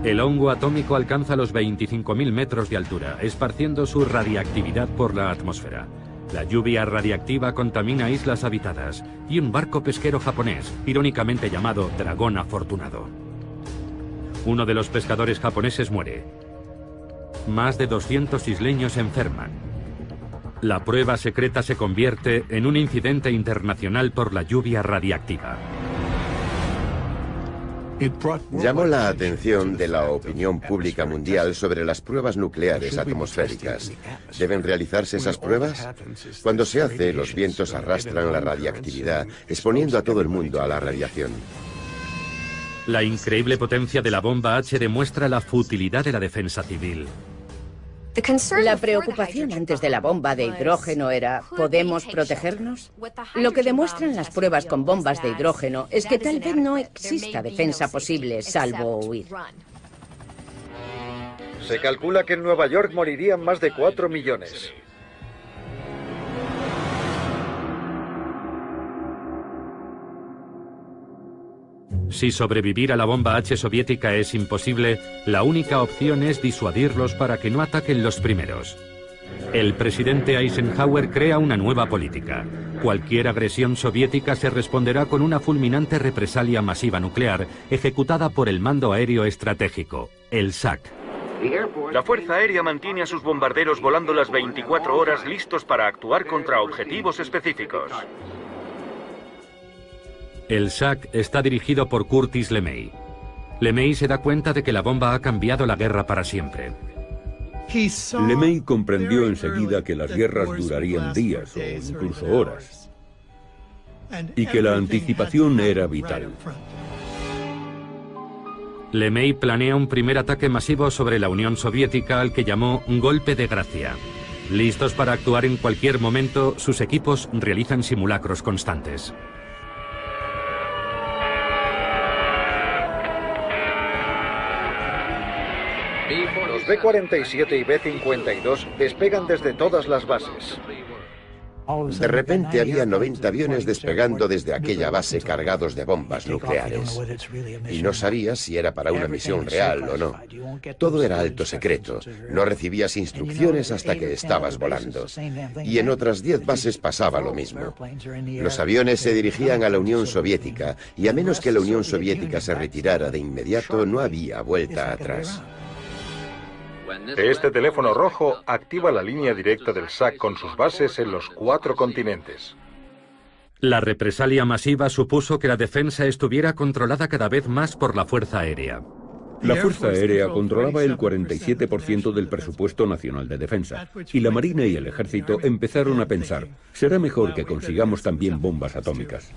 El hongo atómico alcanza los 25.000 metros de altura, esparciendo su radiactividad por la atmósfera. La lluvia radiactiva contamina islas habitadas y un barco pesquero japonés, irónicamente llamado Dragón Afortunado. Uno de los pescadores japoneses muere. Más de 200 isleños enferman. La prueba secreta se convierte en un incidente internacional por la lluvia radiactiva. Llamó la atención de la opinión pública mundial sobre las pruebas nucleares atmosféricas. ¿Deben realizarse esas pruebas? Cuando se hace, los vientos arrastran la radiactividad, exponiendo a todo el mundo a la radiación. La increíble potencia de la bomba H demuestra la futilidad de la defensa civil. La preocupación antes de la bomba de hidrógeno era, ¿podemos protegernos? Lo que demuestran las pruebas con bombas de hidrógeno es que tal vez no exista defensa posible salvo huir. Se calcula que en Nueva York morirían más de 4 millones. Si sobrevivir a la bomba H soviética es imposible, la única opción es disuadirlos para que no ataquen los primeros. El presidente Eisenhower crea una nueva política. Cualquier agresión soviética se responderá con una fulminante represalia masiva nuclear ejecutada por el Mando Aéreo Estratégico, el SAC. La Fuerza Aérea mantiene a sus bombarderos volando las 24 horas listos para actuar contra objetivos específicos. El SAC está dirigido por Curtis LeMay. LeMay se da cuenta de que la bomba ha cambiado la guerra para siempre. LeMay comprendió enseguida que las guerras durarían días o incluso horas, y que la anticipación era vital. LeMay planea un primer ataque masivo sobre la Unión Soviética al que llamó golpe de gracia. Listos para actuar en cualquier momento, sus equipos realizan simulacros constantes. Los B-47 y B-52 despegan desde todas las bases. De repente había 90 aviones despegando desde aquella base cargados de bombas nucleares. Y no sabías si era para una misión real o no. Todo era alto secreto. No recibías instrucciones hasta que estabas volando. Y en otras 10 bases pasaba lo mismo. Los aviones se dirigían a la Unión Soviética y a menos que la Unión Soviética se retirara de inmediato, no había vuelta atrás. Este teléfono rojo activa la línea directa del SAC con sus bases en los 4 continentes. La represalia masiva supuso que la defensa estuviera controlada cada vez más por la Fuerza Aérea. La Fuerza Aérea controlaba el 47% del presupuesto nacional de defensa, y la Marina y el Ejército empezaron a pensar, será mejor que consigamos también bombas atómicas.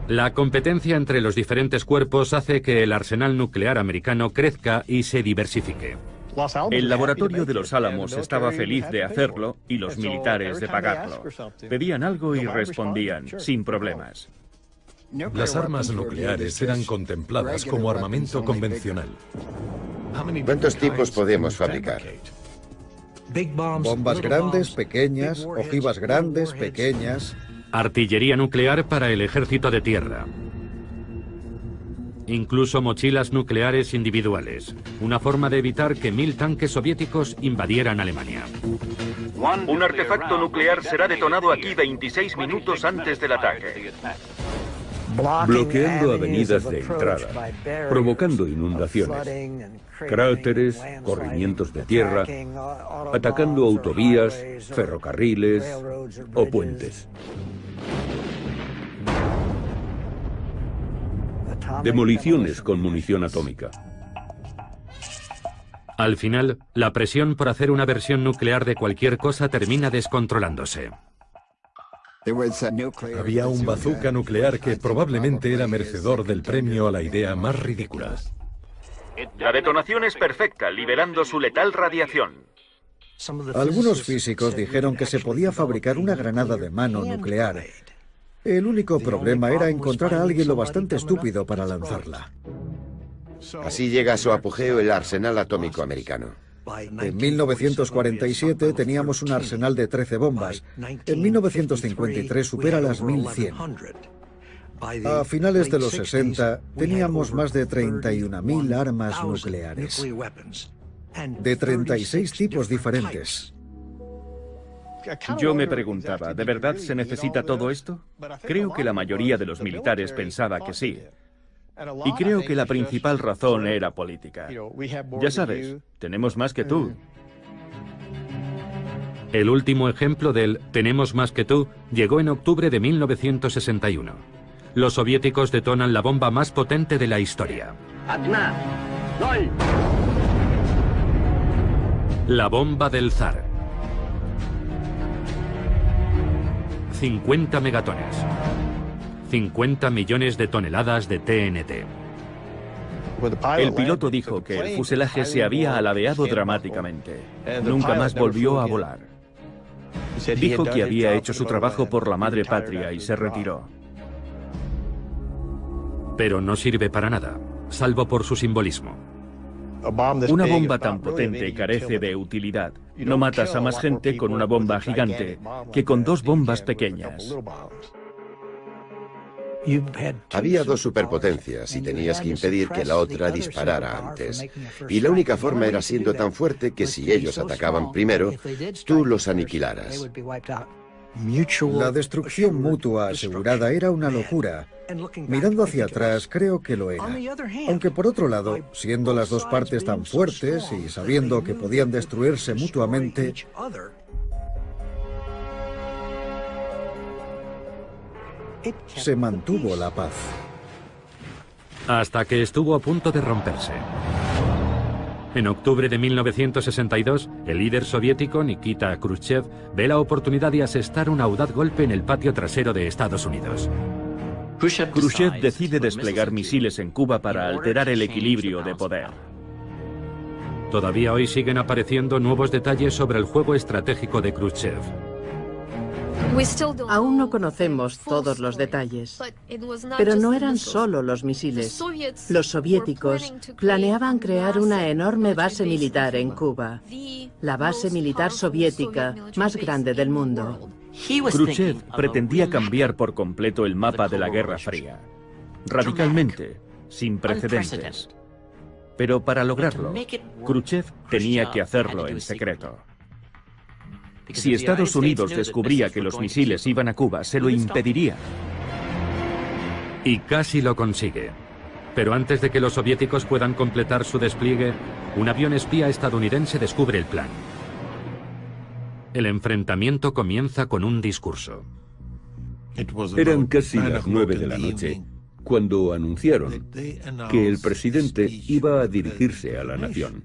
La competencia entre los diferentes cuerpos hace que el arsenal nuclear americano crezca y se diversifique. El laboratorio de Los Álamos estaba feliz de hacerlo y los militares de pagarlo. Pedían algo y respondían, sin problemas. Las armas nucleares eran contempladas como armamento convencional. ¿Cuántos tipos podemos fabricar? Bombas grandes, pequeñas, ojivas grandes, pequeñas. Artillería nuclear para el ejército de tierra. Incluso mochilas nucleares individuales. Una forma de evitar que 1000 tanques soviéticos invadieran Alemania. Un artefacto nuclear será detonado aquí 26 minutos antes del ataque. Bloqueando avenidas de entrada, provocando inundaciones, cráteres, corrimientos de tierra, atacando autovías, ferrocarriles o puentes. Demoliciones con munición atómica. Al final, la presión por hacer una versión nuclear de cualquier cosa termina descontrolándose. Había un bazooka nuclear que probablemente era merecedor del premio a la idea más ridícula. La detonación es perfecta, liberando su letal radiación. Algunos físicos dijeron que se podía fabricar una granada de mano nuclear. El único problema era encontrar a alguien lo bastante estúpido para lanzarla. Así llega a su apogeo el arsenal atómico americano. En 1947 teníamos un arsenal de 13 bombas. En 1953 supera las 1100. A finales de los 60 teníamos más de 31.000 armas nucleares, de 36 tipos diferentes. Yo me preguntaba, ¿de verdad se necesita todo esto? Creo que la mayoría de los militares pensaba que sí. Y creo que la principal razón era política. Ya sabes, tenemos más que tú. El último ejemplo del "tenemos más que tú" llegó en octubre de 1961. Los soviéticos detonan la bomba más potente de la historia. La bomba del zar. 50 megatones. 50 millones de toneladas de TNT. El piloto dijo que el fuselaje se había alabeado dramáticamente. Nunca más volvió a volar. Dijo que había hecho su trabajo por la madre patria y se retiró. Pero no sirve para nada, salvo por su simbolismo. Una bomba tan potente carece de utilidad. No matas a más gente con una bomba gigante que con dos bombas pequeñas. Había dos superpotencias y tenías que impedir que la otra disparara antes. Y la única forma era siendo tan fuerte que si ellos atacaban primero, tú los aniquilaras. La destrucción mutua asegurada era una locura. Mirando hacia atrás, creo que lo era. Aunque por otro lado, siendo las dos partes tan fuertes y sabiendo que podían destruirse mutuamente, se mantuvo la paz. Hasta que estuvo a punto de romperse. En octubre de 1962, el líder soviético Nikita Khrushchev ve la oportunidad de asestar un audaz golpe en el patio trasero de Estados Unidos. Khrushchev decide desplegar misiles en Cuba para alterar el equilibrio de poder. Todavía hoy siguen apareciendo nuevos detalles sobre el juego estratégico de Khrushchev. Aún no conocemos todos los detalles, pero no eran solo los misiles. Los soviéticos planeaban crear una enorme base militar en Cuba, la base militar soviética más grande del mundo. Khrushchev pretendía cambiar por completo el mapa de la Guerra Fría, radicalmente, sin precedentes. Pero para lograrlo, Khrushchev tenía que hacerlo en secreto. Si Estados Unidos descubría que los misiles iban a Cuba, se lo impediría. Y casi lo consigue. Pero antes de que los soviéticos puedan completar su despliegue, un avión espía estadounidense descubre el plan. El enfrentamiento comienza con un discurso. Eran casi las 9 de la noche cuando anunciaron que el presidente iba a dirigirse a la nación.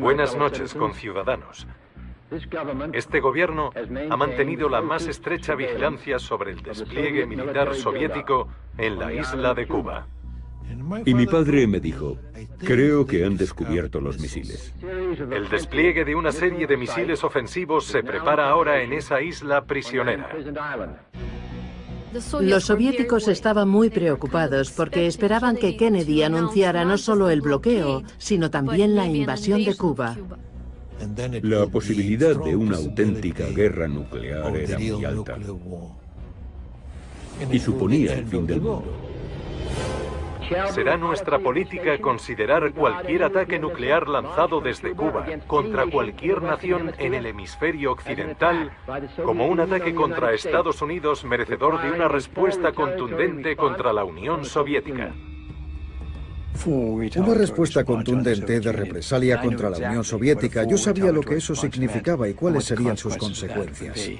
Buenas noches, conciudadanos. Este gobierno ha mantenido la más estrecha vigilancia sobre el despliegue militar soviético en la isla de Cuba. Y mi padre me dijo, creo que han descubierto los misiles. El despliegue de una serie de misiles ofensivos se prepara ahora en esa isla prisionera. Los soviéticos estaban muy preocupados porque esperaban que Kennedy anunciara no solo el bloqueo, sino también la invasión de Cuba. La posibilidad de una auténtica guerra nuclear era muy alta. Y suponía el fin del mundo. Será nuestra política considerar cualquier ataque nuclear lanzado desde Cuba contra cualquier nación en el hemisferio occidental como un ataque contra Estados Unidos merecedor de una respuesta contundente contra la Unión Soviética. Una respuesta contundente de represalia contra la Unión Soviética. Yo sabía lo que eso significaba y cuáles serían sus consecuencias.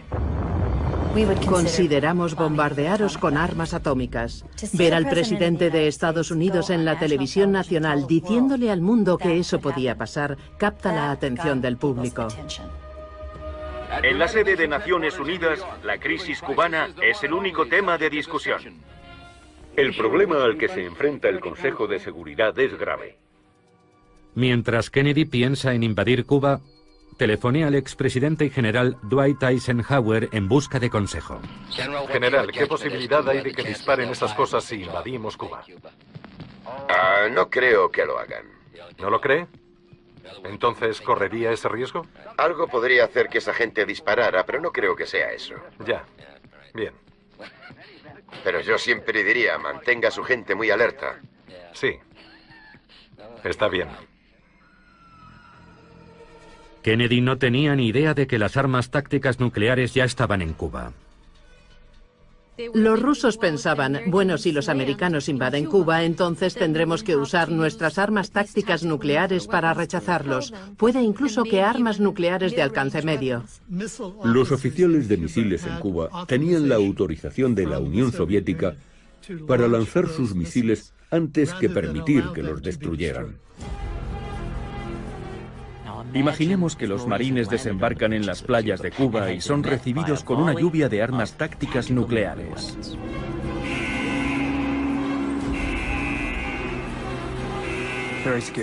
Consideramos bombardearos con armas atómicas. Ver al presidente de Estados Unidos en la televisión nacional diciéndole al mundo que eso podía pasar capta la atención del público. En la sede de Naciones Unidas, la crisis cubana es el único tema de discusión. El problema al que se enfrenta el Consejo de Seguridad es grave. Mientras Kennedy piensa en invadir Cuba, telefonea al expresidente y general Dwight Eisenhower en busca de consejo. General, ¿qué posibilidad hay de que disparen esas cosas si invadimos Cuba? No creo que lo hagan. ¿No lo cree? ¿Entonces correría ese riesgo? Algo podría hacer que esa gente disparara, pero no creo que sea eso. Ya. Bien. Pero yo siempre diría, mantenga a su gente muy alerta. Sí. Está bien. Kennedy no tenía ni idea de que las armas tácticas nucleares ya estaban en Cuba. Los rusos pensaban, bueno, si los americanos invaden Cuba, entonces tendremos que usar nuestras armas tácticas nucleares para rechazarlos. Puede incluso que armas nucleares de alcance medio. Los oficiales de misiles en Cuba tenían la autorización de la Unión Soviética para lanzar sus misiles antes que permitir que los destruyeran. Imaginemos que los marines desembarcan en las playas de Cuba y son recibidos con una lluvia de armas tácticas nucleares.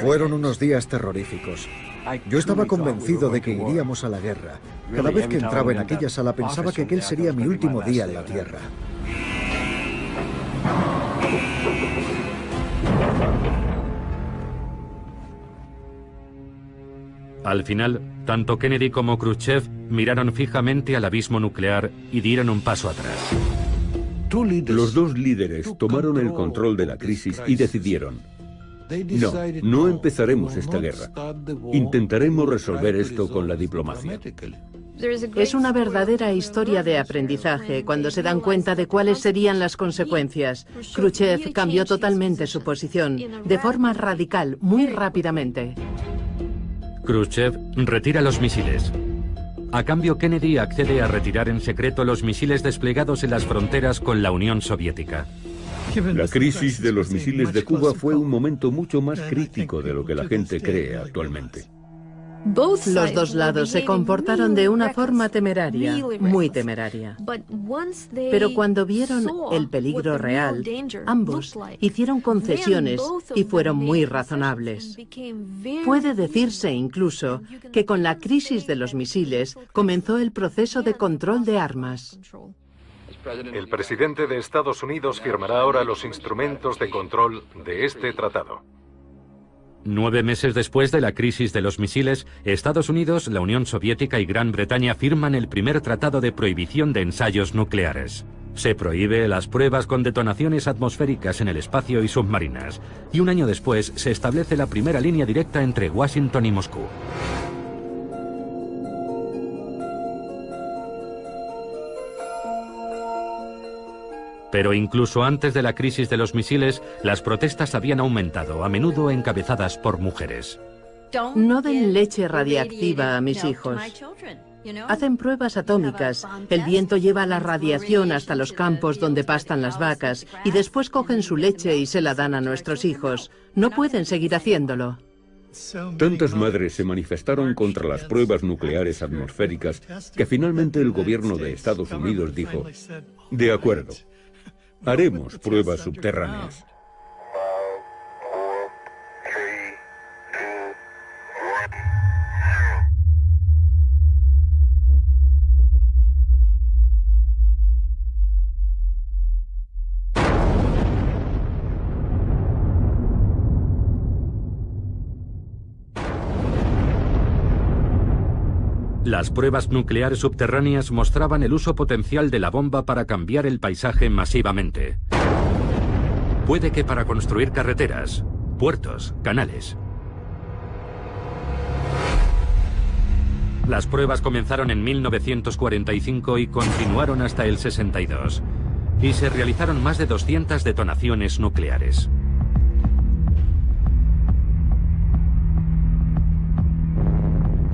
Fueron unos días terroríficos. Yo estaba convencido de que iríamos a la guerra. Cada vez que entraba en aquella sala pensaba que aquel sería mi último día en la Tierra. Al final, tanto Kennedy como Khrushchev miraron fijamente al abismo nuclear y dieron un paso atrás. Los dos líderes tomaron el control de la crisis y decidieron: no empezaremos esta guerra. Intentaremos resolver esto con la diplomacia. Es una verdadera historia de aprendizaje cuando se dan cuenta de cuáles serían las consecuencias. Khrushchev cambió totalmente su posición, de forma radical, muy rápidamente. Khrushchev retira los misiles. A cambio, Kennedy accede a retirar en secreto los misiles desplegados en las fronteras con la Unión Soviética. La crisis de los misiles de Cuba fue un momento mucho más crítico de lo que la gente cree actualmente. Los dos lados se comportaron de una forma temeraria, muy temeraria. Pero cuando vieron el peligro real, ambos hicieron concesiones y fueron muy razonables. Puede decirse incluso que con la crisis de los misiles comenzó el proceso de control de armas. El presidente de Estados Unidos firmará ahora los instrumentos de control de este tratado. 9 meses después de la crisis de los misiles, Estados Unidos, la Unión Soviética y Gran Bretaña firman el primer tratado de prohibición de ensayos nucleares. Se prohíbe las pruebas con detonaciones atmosféricas en el espacio y submarinas. Y un año después se establece la primera línea directa entre Washington y Moscú. Pero incluso antes de la crisis de los misiles, las protestas habían aumentado, a menudo encabezadas por mujeres. No den leche radiactiva a mis hijos. Hacen pruebas atómicas. El viento lleva la radiación hasta los campos donde pastan las vacas y después cogen su leche y se la dan a nuestros hijos. No pueden seguir haciéndolo. Tantas madres se manifestaron contra las pruebas nucleares atmosféricas que finalmente el gobierno de Estados Unidos dijo: de acuerdo. Haremos pruebas subterráneas. Las pruebas nucleares subterráneas mostraban el uso potencial de la bomba para cambiar el paisaje masivamente. Puede que para construir carreteras, puertos, canales. Las pruebas comenzaron en 1945 y continuaron hasta el 62. Y se realizaron más de 200 detonaciones nucleares.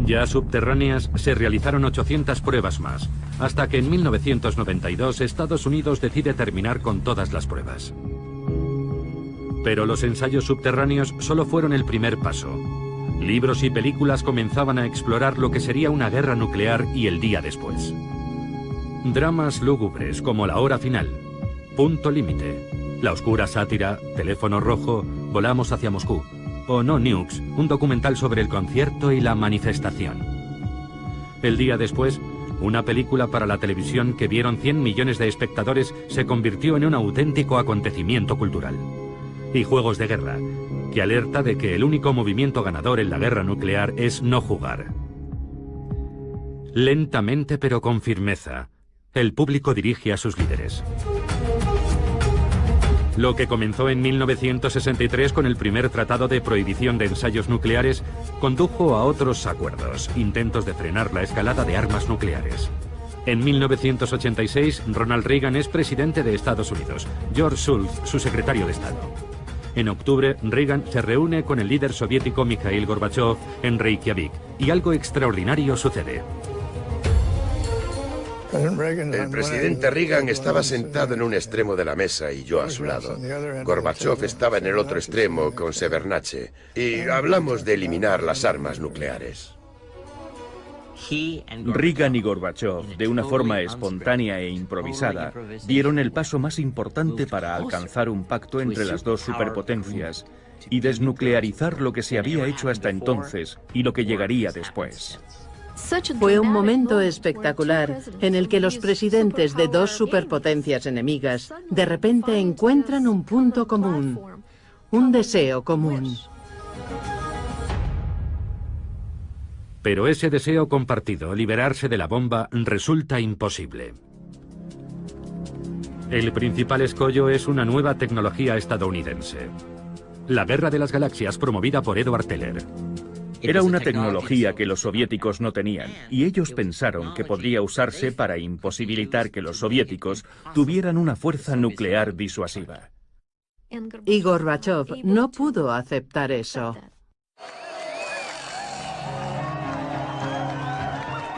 Ya subterráneas, se realizaron 800 pruebas más, hasta que en 1992 Estados Unidos decide terminar con todas las pruebas. Pero los ensayos subterráneos solo fueron el primer paso. Libros y películas comenzaban a explorar lo que sería una guerra nuclear y el día después. Dramas lúgubres como La hora final, Punto límite, La oscura sátira, Teléfono rojo, Volamos hacia Moscú, o No Nukes, un documental sobre el concierto y la manifestación. El día después, una película para la televisión que vieron 100 millones de espectadores se convirtió en un auténtico acontecimiento cultural. Y Juegos de guerra, que alerta de que el único movimiento ganador en la guerra nuclear es no jugar. Lentamente pero con firmeza, el público dirige a sus líderes. Lo que comenzó en 1963 con el primer tratado de prohibición de ensayos nucleares condujo a otros acuerdos, intentos de frenar la escalada de armas nucleares. En 1986, Ronald Reagan es presidente de Estados Unidos, George Shultz, su secretario de Estado. En octubre, Reagan se reúne con el líder soviético Mikhail Gorbachev en Reykjavik, y algo extraordinario sucede. El presidente Reagan estaba sentado en un extremo de la mesa y yo a su lado. Gorbachev estaba en el otro extremo con Shevardnadze y hablamos de eliminar las armas nucleares. Reagan y Gorbachev, de una forma espontánea e improvisada, dieron el paso más importante para alcanzar un pacto entre las dos superpotencias y desnuclearizar lo que se había hecho hasta entonces y lo que llegaría después. Fue un momento espectacular en el que los presidentes de dos superpotencias enemigas de repente encuentran un punto común, un deseo común. Pero ese deseo compartido, liberarse de la bomba, resulta imposible. El principal escollo es una nueva tecnología estadounidense. La Guerra de las Galaxias, promovida por Edward Teller. Era una tecnología que los soviéticos no tenían, y ellos pensaron que podría usarse para imposibilitar que los soviéticos tuvieran una fuerza nuclear disuasiva. Y Gorbachev no pudo aceptar eso.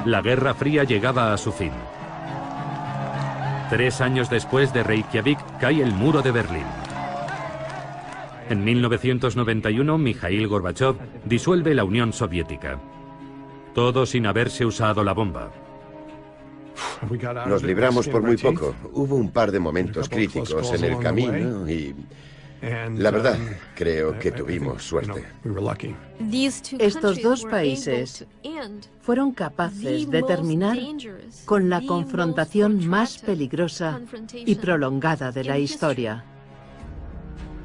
La Guerra Fría llegaba a su fin. 3 años después de Reykjavik cae el muro de Berlín. En 1991, Mikhail Gorbachev disuelve la Unión Soviética. Todo sin haberse usado la bomba. Nos libramos por muy poco. Hubo un par de momentos críticos en el camino y... la verdad, creo que tuvimos suerte. Estos dos países fueron capaces de terminar con la confrontación más peligrosa y prolongada de la historia.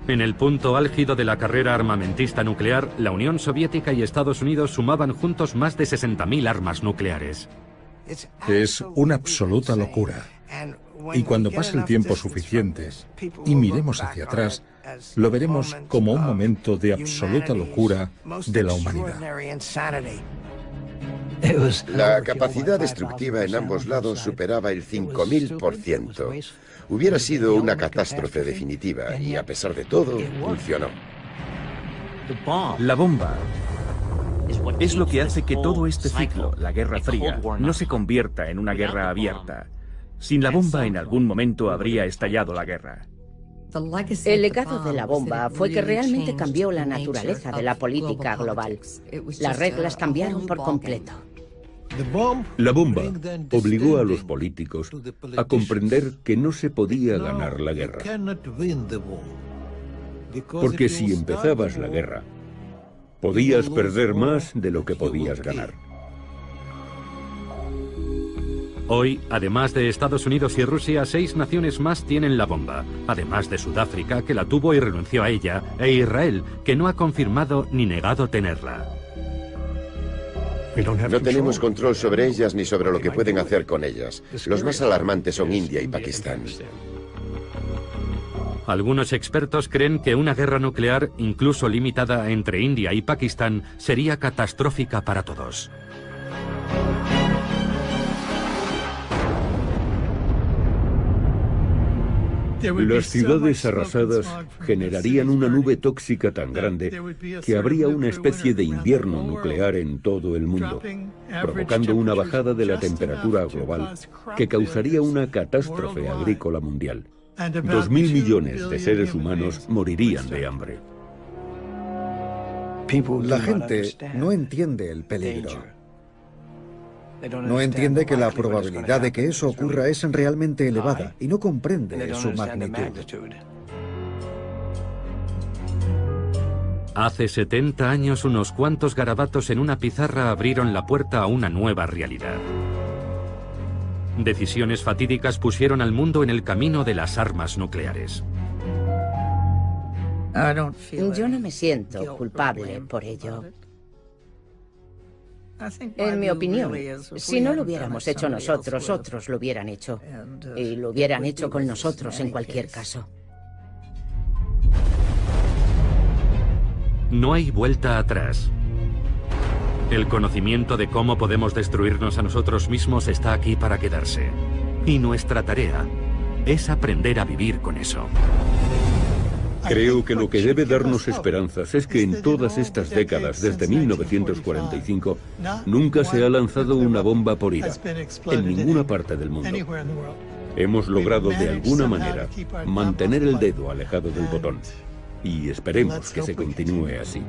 En el punto álgido de la carrera armamentista nuclear, la Unión Soviética y Estados Unidos sumaban juntos más de 60.000 armas nucleares. Es una absoluta locura. Y cuando pase el tiempo suficiente y miremos hacia atrás, lo veremos como un momento de absoluta locura de la humanidad. La capacidad destructiva en ambos lados superaba el 5000%. Hubiera sido una catástrofe definitiva y, a pesar de todo, funcionó. La bomba es lo que hace que todo este ciclo, la Guerra Fría, no se convierta en una guerra abierta. Sin la bomba, en algún momento habría estallado la guerra. El legado de la bomba fue que realmente cambió la naturaleza de la política global. Las reglas cambiaron por completo. La bomba obligó a los políticos a comprender que no se podía ganar la guerra. Porque si empezabas la guerra, podías perder más de lo que podías ganar. Hoy, además de Estados Unidos y Rusia, 6 naciones más tienen la bomba, además de Sudáfrica, que la tuvo y renunció a ella, e Israel, que no ha confirmado ni negado tenerla. No tenemos control sobre ellas ni sobre lo que pueden hacer con ellas. Los más alarmantes son India y Pakistán. Algunos expertos creen que una guerra nuclear, incluso limitada entre India y Pakistán, sería catastrófica para todos. Las ciudades arrasadas generarían una nube tóxica tan grande que habría una especie de invierno nuclear en todo el mundo, provocando una bajada de la temperatura global que causaría una catástrofe agrícola mundial. 2.000 millones de seres humanos morirían de hambre. La gente no entiende el peligro. No entiende que la probabilidad de que eso ocurra es realmente elevada y no comprende su magnitud. Hace 70 años, unos cuantos garabatos en una pizarra abrieron la puerta a una nueva realidad. Decisiones fatídicas pusieron al mundo en el camino de las armas nucleares. Yo no me siento culpable por ello. En mi opinión, si no lo hubiéramos hecho nosotros, otros lo hubieran hecho. Y lo hubieran hecho con nosotros en cualquier caso. No hay vuelta atrás. El conocimiento de cómo podemos destruirnos a nosotros mismos está aquí para quedarse. Y nuestra tarea es aprender a vivir con eso. Creo que lo que debe darnos esperanzas es que en todas estas décadas, desde 1945, nunca se ha lanzado una bomba por ira, en ninguna parte del mundo. Hemos logrado de alguna manera mantener el dedo alejado del botón, y esperemos que se continúe así.